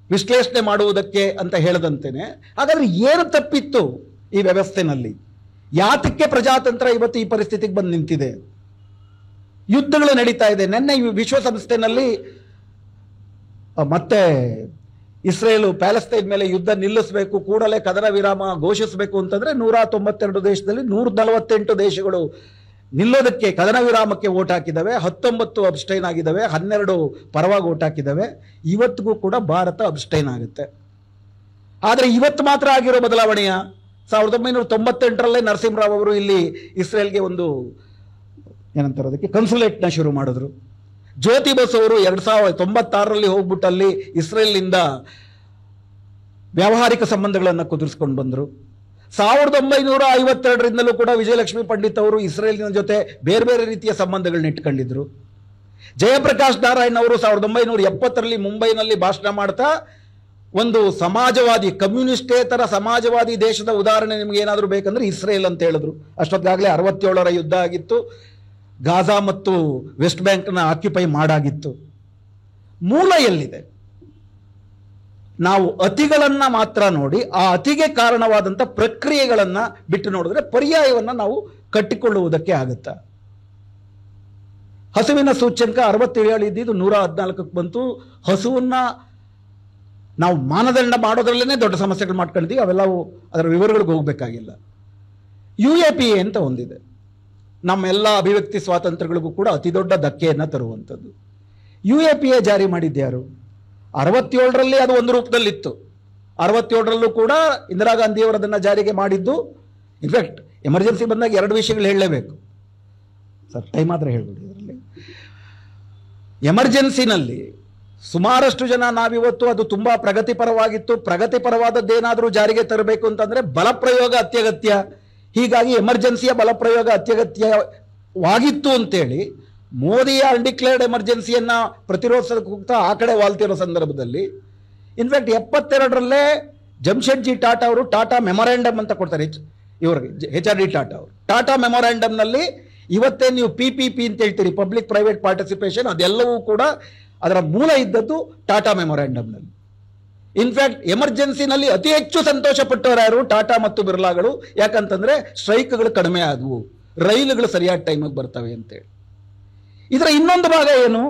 ವಿಶ್ಲೇಷಣೆ ಮಾಡುವುದಕ್ಕೆ ಅಂತ ಹೇಳದಂತೇನೆ. ಹಾಗಾದ್ರೆ ಏನು ತಪ್ಪಿತ್ತು ಈ ವ್ಯವಸ್ಥೆನಲ್ಲಿ? ಯಾತಕ್ಕೆ ಪ್ರಜಾತಂತ್ರ ಇವತ್ತು ಈ ಪರಿಸ್ಥಿತಿಗೆ ಬಂದು ನಿಂತಿದೆ? ಯುದ್ಧಗಳು ನಡೀತಾ ಇದೆ. ನಿನ್ನೆ ವಿಶ್ವಸಂಸ್ಥೆನಲ್ಲಿ ಮತ್ತೆ ಇಸ್ರೇಲು ಪ್ಯಾಲೆಸ್ತೈನ್ ಮೇಲೆ ಯುದ್ಧ ನಿಲ್ಲಿಸಬೇಕು, ಕೂಡಲೇ ಕದನ ವಿರಾಮ ಘೋಷಿಸಬೇಕು ಅಂತಂದ್ರೆ 192 ದೇಶದಲ್ಲಿ 148 ದೇಶಗಳು ನಿಲ್ಲೋದಕ್ಕೆ ಕದನ ವಿರಾಮಕ್ಕೆ ವೋಟ್ ಹಾಕಿದ್ದಾವೆ. 19 ಅಬ್ಸ್ಟೈನ್ ಆಗಿದ್ದಾವೆ, 12 ಪರವಾಗಿ ವೋಟ್ ಹಾಕಿದ್ದಾವೆ. ಇವತ್ತಿಗೂ ಕೂಡ ಭಾರತ ಅಬ್ಸ್ಟೈನ್ ಆಗುತ್ತೆ. ಆದರೆ ಇವತ್ತು ಮಾತ್ರ ಆಗಿರೋ ಬದಲಾವಣೆಯ 1998ರಲ್ಲೇ ನರಸಿಂಹರಾವ್ ಅವರು ಇಲ್ಲಿ ಇಸ್ರೇಲ್ಗೆ ಒಂದು ಏನಂತಾರೋದಕ್ಕೆ ಕನ್ಸುಲೇಟ್ನ ಶುರು ಮಾಡಿದ್ರು. ಜ್ಯೋತಿ ಬಸು ಅವರು 2096ರಲ್ಲಿ ಹೋಗ್ಬಿಟ್ಟು ಅಲ್ಲಿ ಇಸ್ರೇಲ್ನಿಂದ ವ್ಯಾವಹಾರಿಕ ಸಂಬಂಧಗಳನ್ನು ಕುದುರಿಸ್ಕೊಂಡು ಬಂದರು. 1952ರಿಂದಲೂ ಕೂಡ ವಿಜಯಲಕ್ಷ್ಮಿ ಪಂಡಿತ್ ಅವರು ಇಸ್ರೇಲಿನ ಜೊತೆ ಬೇರೆ ಬೇರೆ ರೀತಿಯ ಸಂಬಂಧಗಳನ್ನ ಇಟ್ಕೊಂಡಿದ್ರು. ಜಯಪ್ರಕಾಶ್ ನಾರಾಯಣ್ ಅವರು 1970ರಲ್ಲಿ ಮುಂಬೈನಲ್ಲಿ ಭಾಷಣ ಮಾಡ್ತಾ ಒಂದು ಸಮಾಜವಾದಿ, ಕಮ್ಯುನಿಸ್ಟೇತರ ಸಮಾಜವಾದಿ ದೇಶದ ಉದಾಹರಣೆ ನಿಮ್ಗೆ ಏನಾದರೂ ಬೇಕಂದ್ರೆ ಇಸ್ರೇಲ್ ಅಂತ ಹೇಳಿದ್ರು. ಅಷ್ಟೊತ್ತಿಗಾಗಲೇ 67ರ ಯುದ್ಧ ಆಗಿತ್ತು. ಗಾಜಾ ಮತ್ತು ವೆಸ್ಟ್ ಬ್ಯಾಂಕ್ನ ಆಕ್ಯುಪೈ ಮಾಡಾಗಿತ್ತು. ಮೂಲ ಎಲ್ಲಿದೆ? ನಾವು ಅತಿಗಳನ್ನ ಮಾತ್ರ ನೋಡಿ ಆ ಅತಿಗೆ ಕಾರಣವಾದಂಥ ಪ್ರಕ್ರಿಯೆಗಳನ್ನ ಬಿಟ್ಟು ನೋಡಿದ್ರೆ ಪರ್ಯಾಯವನ್ನ ನಾವು ಕಟ್ಟಿಕೊಳ್ಳುವುದಕ್ಕೆ ಆಗುತ್ತಾ? ಹಸುವಿನ ಸೂಚ್ಯಂಕ 67 ಇದ್ದಿದ್ದು 114ಕ್ಕೆ ಬಂತು. ಹಸುವನ್ನ ನಾವು ಮಾನದಂಡ ಮಾಡೋದ್ರಲ್ಲೇ ದೊಡ್ಡ ಸಮಸ್ಯೆಗಳು ಮಾಡ್ಕೊಂಡಿದ್ದೀವಿ. ಅವೆಲ್ಲವೂ ಅದರ ವಿವರಗಳಿಗೆ ಹೋಗ್ಬೇಕಾಗಿಲ್ಲ. UAPA ಅಂತ ಒಂದಿದೆ, ನಮ್ಮೆಲ್ಲ ಅಭಿವ್ಯಕ್ತಿ ಸ್ವಾತಂತ್ರ್ಯಗಳಿಗೂ ಕೂಡ ಅತಿ ದೊಡ್ಡ ಧಕ್ಕೆಯನ್ನು ತರುವಂಥದ್ದು. UAPA ಜಾರಿ ಮಾಡಿದ್ಯಾರು? 67ರಲ್ಲಿ ಅದು ಒಂದು ರೂಪದಲ್ಲಿತ್ತು. 67ರಲ್ಲೂ ಕೂಡ ಇಂದಿರಾ ಗಾಂಧಿಯವರು ಅದನ್ನು ಜಾರಿಗೆ ಮಾಡಿದ್ದು. ಇನ್ಫ್ಯಾಕ್ಟ್ ಎಮರ್ಜೆನ್ಸಿ ಬಂದಾಗ 2 ವಿಷಯಗಳು ಹೇಳಲೇಬೇಕು ಸರ್, ಟೈಮ್ ಆದ್ರೆ ಹೇಳ್ಬಿಡಿ. ಇದರಲ್ಲಿ ಎಮರ್ಜೆನ್ಸಿನಲ್ಲಿ ಸುಮಾರಷ್ಟು ಜನ ನಾವಿವತ್ತು ಅದು ತುಂಬಾ ಪ್ರಗತಿಪರವಾಗಿತ್ತು, ಪ್ರಗತಿಪರವಾದದ್ದೇನಾದರೂ ಜಾರಿಗೆ ತರಬೇಕು ಅಂತಂದ್ರೆ ಬಲಪ್ರಯೋಗ ಅತ್ಯಗತ್ಯ, ಹೀಗಾಗಿ ಎಮರ್ಜೆನ್ಸಿಯ ಬಲಪ್ರಯೋಗ ಅತ್ಯಗತ್ಯವಾಗಿತ್ತು ಅಂತೇಳಿ ಮೋದಿಯ ಅನ್ಡಿಕ್ಲೇರ್ಡ್ ಎಮರ್ಜೆನ್ಸಿಯನ್ನ ಪ್ರತಿರೋಧಿಸೋದಕ್ಕೆ ಹೋಗ್ತಾ ಆ ಕಡೆ ವಾಲ್ತಿರೋ ಸಂದರ್ಭದಲ್ಲಿ ಇನ್ಫ್ಯಾಕ್ಟ್ 72ರಲ್ಲೇ ಜಮ್ಶೆಡ್ಜಿ ಟಾಟಾ ಅವರು ಟಾಟಾ ಮೆಮೊರಾಂಡಮ್ ಅಂತ ಕೊಡ್ತಾರೆ ಇವ್ರಿಗೆ, HRD ಟಾಟಾ ಅವರು. ಟಾಟಾ ಮೆಮೊರಾಂಡಮ್ನಲ್ಲಿ ಇವತ್ತೇ ನೀವು PPP ಅಂತ ಹೇಳ್ತೀರಿ, ಪಬ್ಲಿಕ್ ಪ್ರೈವೇಟ್ ಪಾರ್ಟಿಸಿಪೇಷನ್, ಅದೆಲ್ಲವೂ ಕೂಡ ಅದರ ಮೂಲ ಇದ್ದದ್ದು ಟಾಟಾ ಮೆಮೊರಾಂಡಮ್ನಲ್ಲಿ. ಇನ್ಫ್ಯಾಕ್ಟ್ ಎಮರ್ಜೆನ್ಸಿನಲ್ಲಿ ಅತಿ ಹೆಚ್ಚು ಸಂತೋಷ ಪಟ್ಟವರು ಯಾರು? ಟಾಟಾ ಮತ್ತು ಬಿರ್ಲಾಗಳು. ಯಾಕಂತಂದ್ರೆ ಸ್ಟ್ರೈಕ್ಗಳು ಕಡಿಮೆ ಆದವು, ರೈಲುಗಳು ಸರಿಯಾದ ಟೈಮಿಗೆ ಬರ್ತವೆ ಅಂತೇಳಿ. ಇದರ ಇನ್ನೊಂದು ಭಾಗ ಏನು?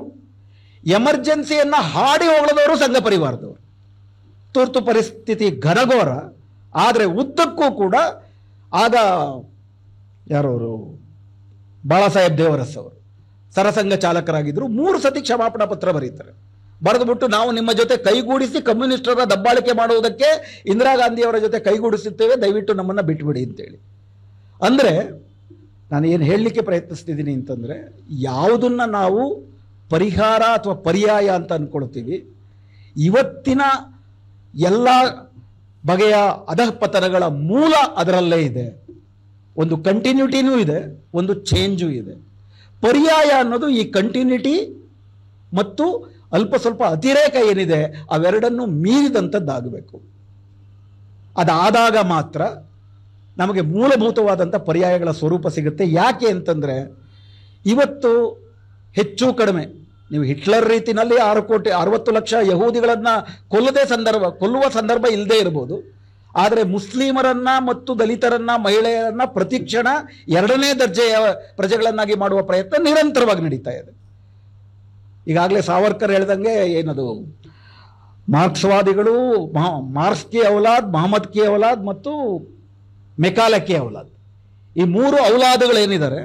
ಎಮರ್ಜೆನ್ಸಿಯನ್ನ ಹಾಡಿ ಹೊಗಳದವರು ಸಂಘ ಪರಿವಾರದವರು. ತುರ್ತು ಪರಿಸ್ಥಿತಿ ಘನಘೋರ, ಆದರೆ ಉದ್ದಕ್ಕೂ ಕೂಡ ಆಗ ಯಾರವರು ಬಾಳಾ ಸಾಹೇಬ್ ದೇವರಸ್ ಅವರು ಸರಸಂಘ ಚಾಲಕರಾಗಿದ್ರು. 3 ಸತಿ ಕ್ಷಮಾಪಣಾ ಪತ್ರ ಬರೀತಾರೆ. ಬರೆದುಬಿಟ್ಟು ನಾವು ನಿಮ್ಮ ಜೊತೆ ಕೈಗೂಡಿಸಿ ಕಮ್ಯುನಿಸ್ಟರ ದಬ್ಬಾಳಿಕೆ ಮಾಡುವುದಕ್ಕೆ ಇಂದಿರಾ ಗಾಂಧಿಯವರ ಜೊತೆ ಕೈಗೂಡಿಸುತ್ತೇವೆ, ದಯವಿಟ್ಟು ನಮ್ಮನ್ನು ಬಿಟ್ಬಿಡಿ ಅಂತೇಳಿ. ಅಂದರೆ ನಾನು ಏನು ಹೇಳಲಿಕ್ಕೆ ಪ್ರಯತ್ನಿಸ್ತಿದ್ದೀನಿ ಅಂತಂದರೆ, ಯಾವುದನ್ನ ನಾವು ಪರಿಹಾರ ಅಥವಾ ಪರ್ಯಾಯ ಅಂತ ಅಂದ್ಕೊಳ್ತೀವಿ, ಇವತ್ತಿನ ಎಲ್ಲ ಬಗೆಯ ಅಧಃಪತನಗಳ ಮೂಲ ಅದರಲ್ಲೇ ಇದೆ. ಒಂದು ಕಂಟಿನ್ಯೂಟಿನೂ ಇದೆ, ಒಂದು ಚೇಂಜು ಇದೆ. ಪರ್ಯಾಯ ಅನ್ನೋದು ಈ ಕಂಟಿನ್ಯೂಟಿ ಮತ್ತು ಅಲ್ಪ ಸ್ವಲ್ಪ ಅತಿರೇಕ ಏನಿದೆ ಅವೆರಡನ್ನು ಮೀರಿದಂಥದ್ದಾಗಬೇಕು. ಅದಾದಾಗ ಮಾತ್ರ ನಮಗೆ ಮೂಲಭೂತವಾದಂಥ ಪರ್ಯಾಯಗಳ ಸ್ವರೂಪ ಸಿಗುತ್ತೆ. ಯಾಕೆ ಅಂತಂದರೆ ಇವತ್ತು ಹೆಚ್ಚು ಕಡಿಮೆ ನೀವು ಹಿಟ್ಲರ್ ರೀತಿಯಲ್ಲಿ 6,60,00,000 ಯಹೂದಿಗಳನ್ನು ಕೊಲ್ಲುವ ಸಂದರ್ಭ ಇಲ್ಲದೆ ಇರಬಹುದು. ಆದರೆ ಮುಸ್ಲಿಮರನ್ನ ಮತ್ತು ದಲಿತರನ್ನ, ಮಹಿಳೆಯರನ್ನ ಪ್ರತಿಕ್ಷಣ ಎರಡನೇ ದರ್ಜೆಯ ಪ್ರಜೆಗಳನ್ನಾಗಿ ಮಾಡುವ ಪ್ರಯತ್ನ ನಿರಂತರವಾಗಿ ನಡೀತಾ ಇದೆ. ಈಗಾಗಲೇ ಸಾವರ್ಕರ್ ಹೇಳ್ದಂಗೆ ಏನದು, ಮಾರ್ಕ್ಸ್ವಾದಿಗಳು ಮಾರ್ಕ್ಸ್ ಕಿ ಔಲಾದ್, ಮಹಮ್ಮದ್ ಕಿ ಔಲಾದ್ ಮತ್ತು ಮೆಕಾಲೆ ಕಿ ಔಲಾದ್, ಈ 3 ಔಲಾದುಗಳೇನಿದ್ದಾರೆ,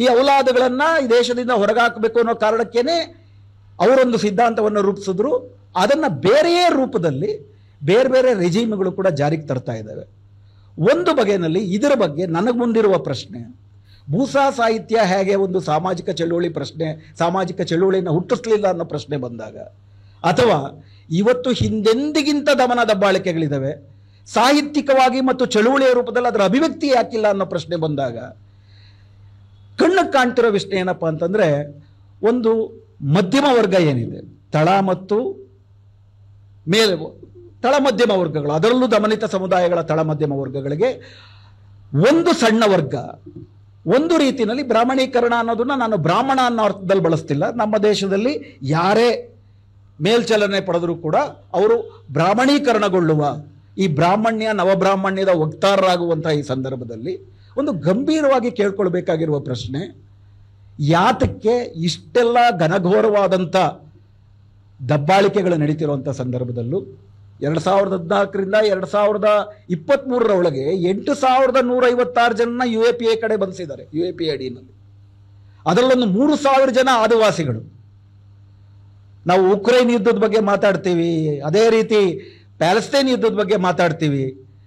ಈ ಔಲಾದುಗಳನ್ನ ಈ ದೇಶದಿಂದ ಹೊರಗಾಕಬೇಕು ಅನ್ನೋ ಕಾರಣಕ್ಕೇನೆ ಅವರೊಂದು ಸಿದ್ಧಾಂತವನ್ನು ರೂಪಿಸಿದ್ರು. ಅದನ್ನು ಬೇರೆಯೇ ರೂಪದಲ್ಲಿ ಬೇರೆ ಬೇರೆ ರೆಜಿಮ್ಗಳು ಕೂಡ ಜಾರಿಗೆ ತರ್ತಾ ಇದ್ದಾವೆ. ಒಂದು ಬಗೆಯಲ್ಲಿ ಇದರ ಬಗ್ಗೆ ನನಗೆ ಮುಂದಿರುವ ಪ್ರಶ್ನೆ, ಭೂಸಾ ಸಾಹಿತ್ಯ ಹೇಗೆ ಒಂದು ಸಾಮಾಜಿಕ ಚಳುವಳಿ ಪ್ರಶ್ನೆ, ಸಾಮಾಜಿಕ ಚಳುವಳಿಯನ್ನು ಹುಟ್ಟಿಸ್ಲಿಲ್ಲ ಅನ್ನೋ ಪ್ರಶ್ನೆ ಬಂದಾಗ, ಅಥವಾ ಇವತ್ತು ಹಿಂದೆಂದಿಗಿಂತ ದಮನ ದಬ್ಬಾಳಿಕೆಗಳಿದ್ದಾವೆ, ಸಾಹಿತ್ಯಿಕವಾಗಿ ಮತ್ತು ಚಳುವಳಿಯ ರೂಪದಲ್ಲಿ ಅದರ ಅಭಿವ್ಯಕ್ತಿ ಯಾಕಿಲ್ಲ ಅನ್ನೋ ಪ್ರಶ್ನೆ ಬಂದಾಗ, ಕಣ್ಣಿಗೆ ಕಾಣ್ತಿರೋ ವಿಷಯ ಏನಪ್ಪ ಅಂತಂದರೆ, ಒಂದು ಮಧ್ಯಮ ವರ್ಗ ಏನಿದೆ, ತಳ ಮತ್ತು ಮೇಲೆ ತಳ ಮಧ್ಯಮ ವರ್ಗಗಳು, ಅದರಲ್ಲೂ ದಮನಿತ ಸಮುದಾಯಗಳ ತಳ ಮಧ್ಯಮ ವರ್ಗಗಳಿಗೆ ಒಂದು ಸಣ್ಣ ವರ್ಗ, ಒಂದು ರೀತಿಯಲ್ಲಿ ಬ್ರಾಹ್ಮಣೀಕರಣ ಅನ್ನೋದನ್ನ ನಾನು ಬ್ರಾಹ್ಮಣ ಅನ್ನೋ ಅರ್ಥದಲ್ಲಿ ಬಳಸ್ತಿಲ್ಲ. ನಮ್ಮ ದೇಶದಲ್ಲಿ ಯಾರೇ ಮೇಲ್ಚಲನೆ ಪಡೆದರೂ ಕೂಡ ಅವರು ಬ್ರಾಹ್ಮಣೀಕರಣಗೊಳ್ಳುವ, ಈ ಬ್ರಾಹ್ಮಣ್ಯ ನವಬ್ರಾಹ್ಮಣ್ಯದ ವಕ್ತಾರರಾಗುವಂತಹ ಈ ಸಂದರ್ಭದಲ್ಲಿ ಒಂದು ಗಂಭೀರವಾಗಿ ಕೇಳ್ಕೊಳ್ಬೇಕಾಗಿರುವ ಪ್ರಶ್ನೆ, ಯಾತಕ್ಕೆ ಇಷ್ಟೆಲ್ಲ ಘನಘೋರವಾದಂಥ ದಬ್ಬಾಳಿಕೆಗಳು ನಡೀತಿರುವಂಥ ಸಂದರ್ಭದಲ್ಲೂ 2014ರಿಂದ 2023 8,156 ಜನನ UAPA ಕಡೆ ಬಂಧಿಸಿದ್ದಾರೆ. UAPA ಅಡಿನಲ್ಲಿ ಅದರಲ್ಲೊಂದು 3,000 ಜನ ಆದಿವಾಸಿಗಳು. ನಾವು ಉಕ್ರೇನ್ ಯುದ್ಧದ ಬಗ್ಗೆ ಮಾತಾಡ್ತೀವಿ, ಅದೇ ರೀತಿ ಪ್ಯಾಲೆಸ್ತೈನ್ ಯುದ್ಧದ ಬಗ್ಗೆ ಮಾತಾಡ್ತೀವಿ.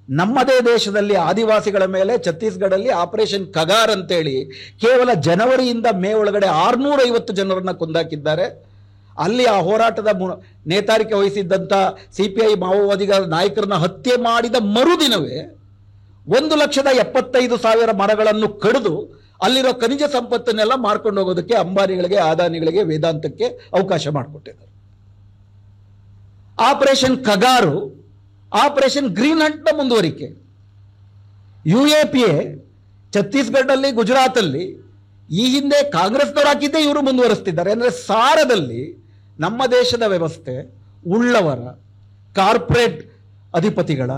ನಮ್ಮದೇ ದೇಶದಲ್ಲಿ ಆದಿವಾಸಿಗಳ ಮೇಲೆ ಛತ್ತೀಸ್ಗಢಲ್ಲಿ ಆಪರೇಷನ್ ಕಗಾರ್ ಅಂತೇಳಿ ಕೇವಲ ಜನವರಿಯಿಂದ ಮೇ ಒಳಗಡೆ 650 ಜನರನ್ನ ಕೊಂದಾಕಿದ್ದಾರೆ. ಅಲ್ಲಿ ಆ ಹೋರಾಟದ ನೇತಾರಿಕೆ ವಹಿಸಿದ್ದಂಥ CPI ಮಾವೋವಾದಿಗಳ ನಾಯಕರನ್ನ ಹತ್ಯೆ ಮಾಡಿದ ಮರುದಿನವೇ 1,75,000 ಮರಗಳನ್ನು ಕಡಿದು ಅಲ್ಲಿರೋ ಖನಿಜ ಸಂಪತ್ತನ್ನೆಲ್ಲ ಮಾರ್ಕೊಂಡು ಹೋಗೋದಕ್ಕೆ ಅಂಬಾನಿಗಳಿಗೆ, ಅದಾನಿಗಳಿಗೆ, ವೇದಾಂತಕ್ಕೆ ಅವಕಾಶ ಮಾಡಿಕೊಟ್ಟಿದ್ದಾರೆ. ಆಪರೇಷನ್ ಕಗಾರು ಆಪರೇಷನ್ ಗ್ರೀನ್ ಹಂಟ್ನ ಮುಂದುವರಿಕೆ. UAPA ಛತ್ತೀಸ್ಗಢಲ್ಲಿ, ಗುಜರಾತಲ್ಲಿ ಈ ಹಿಂದೆ ಕಾಂಗ್ರೆಸ್ನವರು ಹಾಕಿದ್ದೇ ಇವರು ಮುಂದುವರಿಸ್ತಿದ್ದಾರೆ. ಅಂದರೆ ಸಾರದಲ್ಲಿ ನಮ್ಮ ದೇಶದ ವ್ಯವಸ್ಥೆ ಉಳ್ಳವರ, ಕಾರ್ಪೊರೇಟ್ ಅಧಿಪತಿಗಳ,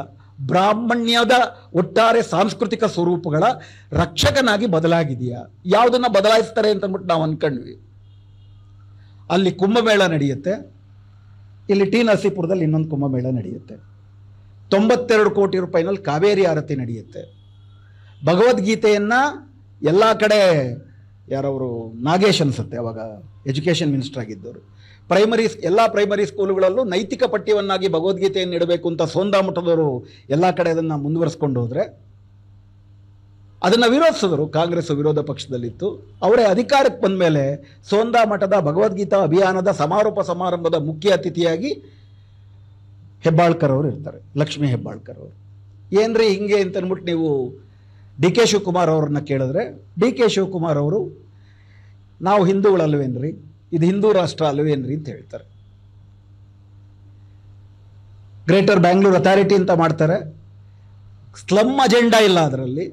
ಬ್ರಾಹ್ಮಣ್ಯದ ಒಟ್ಟಾರೆ ಸಾಂಸ್ಕೃತಿಕ ಸ್ವರೂಪಗಳ ರಕ್ಷಕನಾಗಿ ಬದಲಾಗಿದೆಯಾ? ಯಾವುದನ್ನ ಬದಲಾಯಿಸ್ತಾರೆ ಅಂತ ಅಂದ್ಬಿಟ್ಟು ನಾವು ಅನ್ಕೊಂಡ್ವಿ. ಅಲ್ಲಿ ಕುಂಭಮೇಳ ನಡೆಯುತ್ತೆ, ಇಲ್ಲಿ ಟಿ ನರಸೀಪುರದಲ್ಲಿ ಇನ್ನೊಂದು ಕುಂಭಮೇಳ ನಡೆಯುತ್ತೆ. 92 ಕೋಟಿ ರೂಪಾಯಿನಲ್ಲಿ ಕಾವೇರಿ ಆರತಿ ನಡೆಯುತ್ತೆ. ಭಗವದ್ಗೀತೆಯನ್ನ ಎಲ್ಲ ಕಡೆ ಯಾರವರು ನಾಗೇಶ್ ಅನ್ಸುತ್ತೆ, ಅವಾಗ ಎಜುಕೇಷನ್ ಮಿನಿಸ್ಟರ್ ಆಗಿದ್ದವರು, ಎಲ್ಲ ಪ್ರೈಮರಿ ಸ್ಕೂಲುಗಳಲ್ಲೂ ನೈತಿಕ ಪಠ್ಯವನ್ನಾಗಿ ಭಗವದ್ಗೀತೆಯನ್ನು ಇಡಬೇಕು ಅಂತ ಸೋಂದಾ ಮಠದವರು ಎಲ್ಲ ಕಡೆ ಅದನ್ನು ಮುಂದುವರಿಸ್ಕೊಂಡು ಹೋದರೆ ಅದನ್ನು ವಿರೋಧಿಸಿದ್ರು. ಕಾಂಗ್ರೆಸ್ ವಿರೋಧ ಪಕ್ಷದಲ್ಲಿತ್ತು. ಅವರೇ ಅಧಿಕಾರಕ್ಕೆ ಬಂದ ಮೇಲೆ ಸೋಂದಾ ಮಠದ ಭಗವದ್ಗೀತಾ ಅಭಿಯಾನದ ಸಮಾರೋಪ ಸಮಾರಂಭದ ಮುಖ್ಯ ಅತಿಥಿಯಾಗಿ ಹೆಬ್ಬಾಳ್ಕರ್ ಅವರು ಇರ್ತಾರೆ, ಲಕ್ಷ್ಮೀ ಹೆಬ್ಬಾಳ್ಕರ್ ಅವರು. ಏನ್ರಿ ಹಿಂಗೆ ಅಂತ ಅಂದ್ಬಿಟ್ಟು ನೀವು DK ಶಿವಕುಮಾರ್ ಅವ್ರನ್ನ ಕೇಳಿದ್ರೆ, DK ಶಿವಕುಮಾರ್ ಅವರು ನಾವು ಹಿಂದೂಗಳಲ್ವೇನ್ರಿ, ಇದು ಹಿಂದೂ ರಾಷ್ಟ್ರ ಅಲ್ವೇನ್ರಿ ಅಂತ ಹೇಳ್ತಾರೆ. ಗ್ರೇಟರ್ ಬ್ಯಾಂಗ್ಳೂರ್ ಅಥಾರಿಟಿ ಅಂತ ಮಾಡ್ತಾರೆ, ಸ್ಲಮ್ ಅಜೆಂಡಾ ಇಲ್ಲ ಅದರಲ್ಲಿ.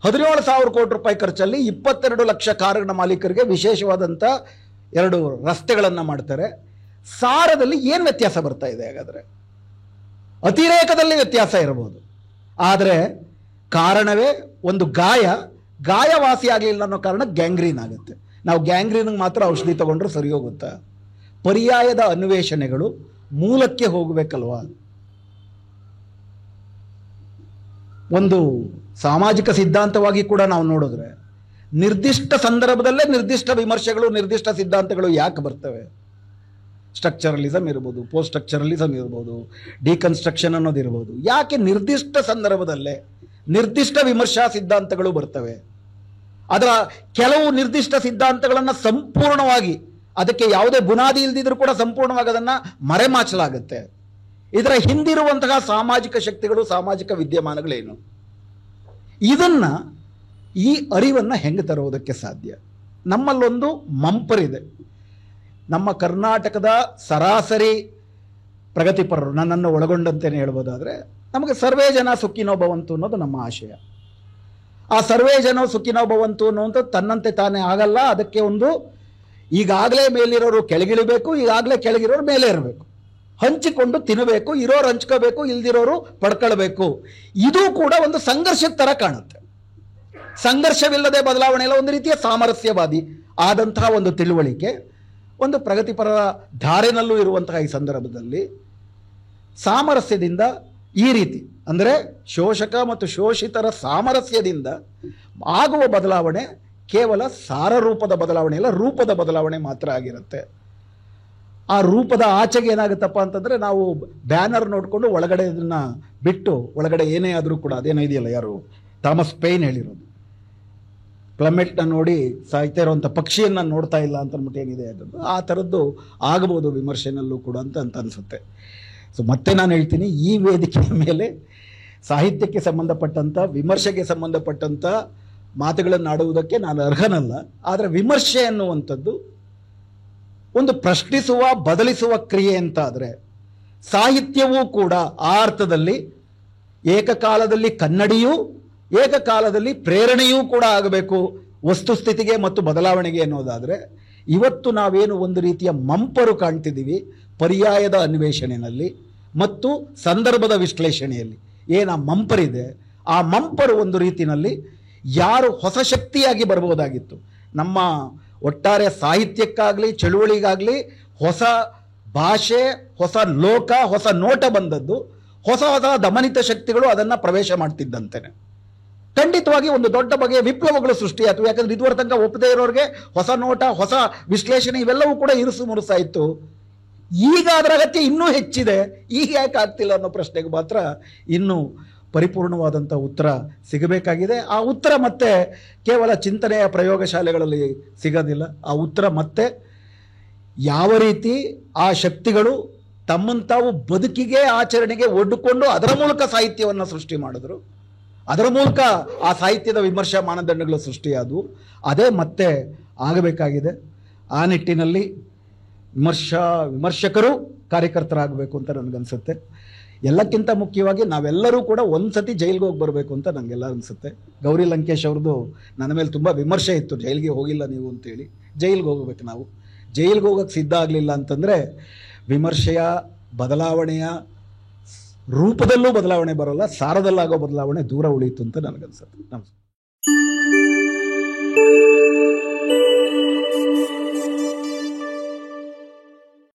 17,000 ಕೋಟಿ ರೂಪಾಯಿ ಖರ್ಚಲ್ಲಿ 22 ಲಕ್ಷ ಕಾರುಗಳ ಮಾಲೀಕರಿಗೆ ವಿಶೇಷವಾದಂಥ 2 ರಸ್ತೆಗಳನ್ನು ಮಾಡ್ತಾರೆ. ಸಾರದಲ್ಲಿ ಏನು ವ್ಯತ್ಯಾಸ ಬರ್ತಾ ಇದೆ? ಹಾಗಾದರೆ ಅತಿರೇಕದಲ್ಲಿ ವ್ಯತ್ಯಾಸ ಇರಬಹುದು, ಆದರೆ ಕಾರಣವೇ ಒಂದು ಗಾಯವಾಸಿ ಆಗಲಿಲ್ಲ ಅನ್ನೋ ಕಾರಣ ಗ್ಯಾಂಗ್ರೀನ್ ಆಗುತ್ತೆ. ನಾವು ಗ್ಯಾಂಗ್ರೀನ್ಗೆ ಮಾತ್ರ ಔಷಧಿ ತಗೊಂಡ್ರೆ ಸರಿ ಹೋಗುತ್ತಾ? ಪರ್ಯಾಯದ ಅನ್ವೇಷಣೆಗಳು ಮೂಲಕ್ಕೆ ಹೋಗಬೇಕಲ್ವಾ? ಒಂದು ಸಾಮಾಜಿಕ ಸಿದ್ಧಾಂತವಾಗಿ ಕೂಡ ನಾವು ನೋಡಿದ್ರೆ ನಿರ್ದಿಷ್ಟ ಸಂದರ್ಭದಲ್ಲೇ ನಿರ್ದಿಷ್ಟ ವಿಮರ್ಶೆಗಳು, ನಿರ್ದಿಷ್ಟ ಸಿದ್ಧಾಂತಗಳು ಯಾಕೆ ಬರ್ತವೆ? ಸ್ಟ್ರಕ್ಚರಲಿಸಮ್ ಇರ್ಬೋದು, ಪೋಸ್ಟ್ ಸ್ಟ್ರಕ್ಚರಲಿಸಮ್ ಇರ್ಬೋದು, ಡಿಕನ್ಸ್ಟ್ರಕ್ಷನ್ ಅನ್ನೋದಿರ್ಬೋದು. ಯಾಕೆ ನಿರ್ದಿಷ್ಟ ಸಂದರ್ಭದಲ್ಲೇ ನಿರ್ದಿಷ್ಟ ವಿಮರ್ಶಾ ಸಿದ್ಧಾಂತಗಳು ಬರ್ತವೆ? ಅದರ ಕೆಲವು ನಿರ್ದಿಷ್ಟ ಸಿದ್ಧಾಂತಗಳನ್ನು ಸಂಪೂರ್ಣವಾಗಿ, ಅದಕ್ಕೆ ಯಾವುದೇ ಬುನಾದಿ ಇಲ್ದಿದ್ರೂ ಕೂಡ ಸಂಪೂರ್ಣವಾಗಿ ಅದನ್ನು ಮರೆಮಾಚಲಾಗುತ್ತೆ. ಇದರ ಹಿಂದಿರುವಂತಹ ಸಾಮಾಜಿಕ ಶಕ್ತಿಗಳು, ಸಾಮಾಜಿಕ ವಿದ್ಯಮಾನಗಳೇನು? ಇದನ್ನ, ಈ ಅರಿವನ್ನು ಹೆಂಗೆ ತರುವುದಕ್ಕೆ ಸಾಧ್ಯ? ನಮ್ಮಲ್ಲೊಂದು ಮಂಪರಿದೆ. ನಮ್ಮ ಕರ್ನಾಟಕದ ಸರಾಸರಿ ಪ್ರಗತಿಪರರು, ನನ್ನನ್ನು ಒಳಗೊಂಡಂತೇನೆ ಹೇಳ್ಬೋದಾದರೆ, ನಮಗೆ ಸರ್ವೇ ಜನ ಸುಖಿನೋ ಭವಂತು ಅನ್ನೋದು ನಮ್ಮ ಆಶಯ. ಆ ಸರ್ವೇ ಜನ ಸುಖಿನೋ ಭವಂತು ಅನ್ನುವಂಥದ್ದು ತನ್ನಂತೆ ತಾನೇ ಆಗಲ್ಲ. ಅದಕ್ಕೆ ಒಂದು ಈಗಾಗಲೇ ಮೇಲಿರೋರು ಕೆಳಗಿಳಿಬೇಕು, ಈಗಾಗಲೇ ಕೆಳಗಿರೋರು ಮೇಲೆ ಇರಬೇಕು. ಹಂಚಿಕೊಂಡು ತಿನ್ನಬೇಕು, ಇರೋರು ಹಂಚ್ಕೋಬೇಕು, ಇಲ್ದಿರೋರು ಪಡ್ಕೊಳ್ಬೇಕು. ಇದು ಕೂಡ ಒಂದು ಸಂಘರ್ಷದ ಥರ ಕಾಣುತ್ತೆ. ಸಂಘರ್ಷವಿಲ್ಲದೆ ಬದಲಾವಣೆ ಇಲ್ಲ, ಒಂದು ರೀತಿಯ ಸಾಮರಸ್ಯವಾದಿ ಆದಂತಹ ಒಂದು ತಿಳುವಳಿಕೆ ಒಂದು ಪ್ರಗತಿಪರ ಧಾರೆನಲ್ಲೂ ಇರುವಂತಹ ಈ ಸಂದರ್ಭದಲ್ಲಿ ಸಾಮರಸ್ಯದಿಂದ ಈ ರೀತಿ ಅಂದರೆ ಶೋಷಕ ಮತ್ತು ಶೋಷಿತರ ಸಾಮರಸ್ಯದಿಂದ ಆಗುವ ಬದಲಾವಣೆ ಕೇವಲ ಸಾರರೂಪದ ಬದಲಾವಣೆ ಇಲ್ಲ, ರೂಪದ ಬದಲಾವಣೆ ಮಾತ್ರ ಆಗಿರುತ್ತೆ. ಆ ರೂಪದ ಆಚೆಗೆ ಏನಾಗುತ್ತಪ್ಪ ಅಂತಂದರೆ ನಾವು ಬ್ಯಾನರ್ ನೋಡಿಕೊಂಡು ಒಳಗಡೆ ಇದನ್ನು ಬಿಟ್ಟು ಒಳಗಡೆ ಏನೇ ಆದರೂ ಕೂಡ ಅದೇನೋ ಇದೆಯಲ್ಲ, ಯಾರು ಥಾಮಸ್ ಪೈನ್ ಹೇಳಿರೋದು, ಪ್ಲಮೆಟ್ನ ನೋಡಿ ಸಾಯ್ತಾ ಇರೋವಂಥ ಪಕ್ಷಿಯನ್ನು ನೋಡ್ತಾ ಇಲ್ಲ ಅಂತ ಅಂದ್ಬಿಟ್ಟು ಏನಿದೆ ಅದನ್ನು ಆ ಥರದ್ದು ಆಗ್ಬೋದು ವಿಮರ್ಶೆನಲ್ಲೂ ಕೂಡ ಅಂತ ಅನಿಸುತ್ತೆ. ಸೊ ಮತ್ತೆ ನಾನು ಹೇಳ್ತೀನಿ, ಈ ವೇದಿಕೆಯ ಮೇಲೆ ಸಾಹಿತ್ಯಕ್ಕೆ ಸಂಬಂಧಪಟ್ಟಂಥ ವಿಮರ್ಶೆಗೆ ಸಂಬಂಧಪಟ್ಟಂಥ ಮಾತುಗಳನ್ನು ಆಡುವುದಕ್ಕೆ ನಾನು ಅರ್ಹನಲ್ಲ. ಆದರೆ ವಿಮರ್ಶೆ ಅನ್ನುವಂಥದ್ದು ಒಂದು ಪ್ರಶ್ನಿಸುವ ಬದಲಿಸುವ ಕ್ರಿಯೆ ಅಂತ ಆದರೆ ಸಾಹಿತ್ಯವೂ ಕೂಡ ಆ ಅರ್ಥದಲ್ಲಿ ಏಕಕಾಲದಲ್ಲಿ ಕನ್ನಡಿಯೂ ಏಕಕಾಲದಲ್ಲಿ ಪ್ರೇರಣೆಯೂ ಕೂಡ ಆಗಬೇಕು ವಸ್ತುಸ್ಥಿತಿಗೆ ಮತ್ತು ಬದಲಾವಣೆಗೆ ಅನ್ನೋದಾದರೆ ಇವತ್ತು ನಾವೇನು ಒಂದು ರೀತಿಯ ಮಂಪರು ಕಾಣ್ತಿದ್ದೀವಿ ಪರ್ಯಾಯದ ಅನ್ವೇಷಣೆಯಲ್ಲಿ ಮತ್ತು ಸಂದರ್ಭದ ವಿಶ್ಲೇಷಣೆಯಲ್ಲಿ ಏನು ಆ ಮಂಪರಿದೆ, ಆ ಮಂಪರು ಒಂದು ರೀತಿಯಲ್ಲಿ ಯಾರು ಹೊಸ ಶಕ್ತಿಯಾಗಿ ಬರ್ಬೋದಾಗಿತ್ತು ನಮ್ಮ ಒಟ್ಟಾರೆ ಸಾಹಿತ್ಯಕ್ಕಾಗಲಿ ಚಳುವಳಿಗಾಗಲಿ ಹೊಸ ಭಾಷೆ, ಹೊಸ ಲೋಕ, ಹೊಸ ನೋಟ ಬಂದದ್ದು ಹೊಸ ಹೊಸ ದಮನಿತ ಶಕ್ತಿಗಳು ಅದನ್ನು ಪ್ರವೇಶ ಮಾಡ್ತಿದ್ದಂತೆಯೇ ಖಂಡಿತವಾಗಿ ಒಂದು ದೊಡ್ಡ ಬಗೆಯ ವಿಪ್ಲವಗಳು ಸೃಷ್ಟಿಯಾಯಿತು. ಯಾಕಂದ್ರೆ ಇದುವರೆ ತನಕ ಒಪ್ಪದೇ ಇರೋರಿಗೆ ಹೊಸ ನೋಟ, ಹೊಸ ವಿಶ್ಲೇಷಣೆ ಇವೆಲ್ಲವೂ ಕೂಡ ಇರುಸು ಮುರುಸಾಯಿತು. ಈಗ ಅದರ ಅಗತ್ಯ ಇನ್ನೂ ಹೆಚ್ಚಿದೆ. ಈಗ ಯಾಕೆ ಆಗ್ತಿಲ್ಲ ಅನ್ನೋ ಪ್ರಶ್ನೆಗೆ ಮಾತ್ರ ಇನ್ನೂ ಪರಿಪೂರ್ಣವಾದಂಥ ಉತ್ತರ ಸಿಗಬೇಕಾಗಿದೆ. ಆ ಉತ್ತರ ಮತ್ತೆ ಕೇವಲ ಚಿಂತನೆಯ ಪ್ರಯೋಗಶಾಲೆಗಳಲ್ಲಿ ಸಿಗೋದಿಲ್ಲ. ಆ ಉತ್ತರ ಮತ್ತೆ ಯಾವ ರೀತಿ ಆ ಶಕ್ತಿಗಳು ತಮ್ಮನ್ನು ತಾವು ಬದುಕಿಗೆ ಆಚರಣೆಗೆ ಒಡ್ಡಿಕೊಂಡು ಅದರ ಮೂಲಕ ಸಾಹಿತ್ಯವನ್ನು ಸೃಷ್ಟಿ ಮಾಡಿದ್ರು, ಅದರ ಮೂಲಕ ಆ ಸಾಹಿತ್ಯದ ವಿಮರ್ಶಾ ಮಾನದಂಡಗಳು ಸೃಷ್ಟಿಯಾದವು, ಅದೇ ಮತ್ತೆ ಆಗಬೇಕಾಗಿದೆ. ಆ ನಿಟ್ಟಿನಲ್ಲಿ ವಿಮರ್ಶಕರು ಕಾರ್ಯಕರ್ತರಾಗಬೇಕು ಅಂತ ನನಗನ್ಸುತ್ತೆ. ಎಲ್ಲಕ್ಕಿಂತ ಮುಖ್ಯವಾಗಿ ನಾವೆಲ್ಲರೂ ಕೂಡ ಒಂದ್ಸತಿ ಜೈಲಿಗೆ ಹೋಗಿ ಬರಬೇಕು ಅಂತ ನನಗೆಲ್ಲ ಅನಿಸುತ್ತೆ. ಗೌರಿ ಲಂಕೇಶ್ ಅವ್ರದ್ದು ನನ್ನ ಮೇಲೆ ತುಂಬ ವಿಮರ್ಶೆ ಇತ್ತು, ಜೈಲಿಗೆ ಹೋಗಿಲ್ಲ ನೀವು ಅಂತೇಳಿ. ಜೈಲಿಗೆ ಹೋಗಬೇಕು ನಾವು. ಜೈಲಿಗೆ ಹೋಗೋಕ್ಕೆ ಸಿದ್ಧ ಆಗಲಿಲ್ಲ ಅಂತಂದರೆ ವಿಮರ್ಶೆಯ ಬದಲಾವಣೆಯ ರೂಪದಲ್ಲೂ ಬದಲಾವಣೆ ಬರೋಲ್ಲ, ಸಾರದಲ್ಲಾಗೋ ಬದಲಾವಣೆ ದೂರ ಉಳಿಯಿತು ಅಂತ ನನಗನ್ಸುತ್ತೆ. ನಮಸ್ಕಾರ.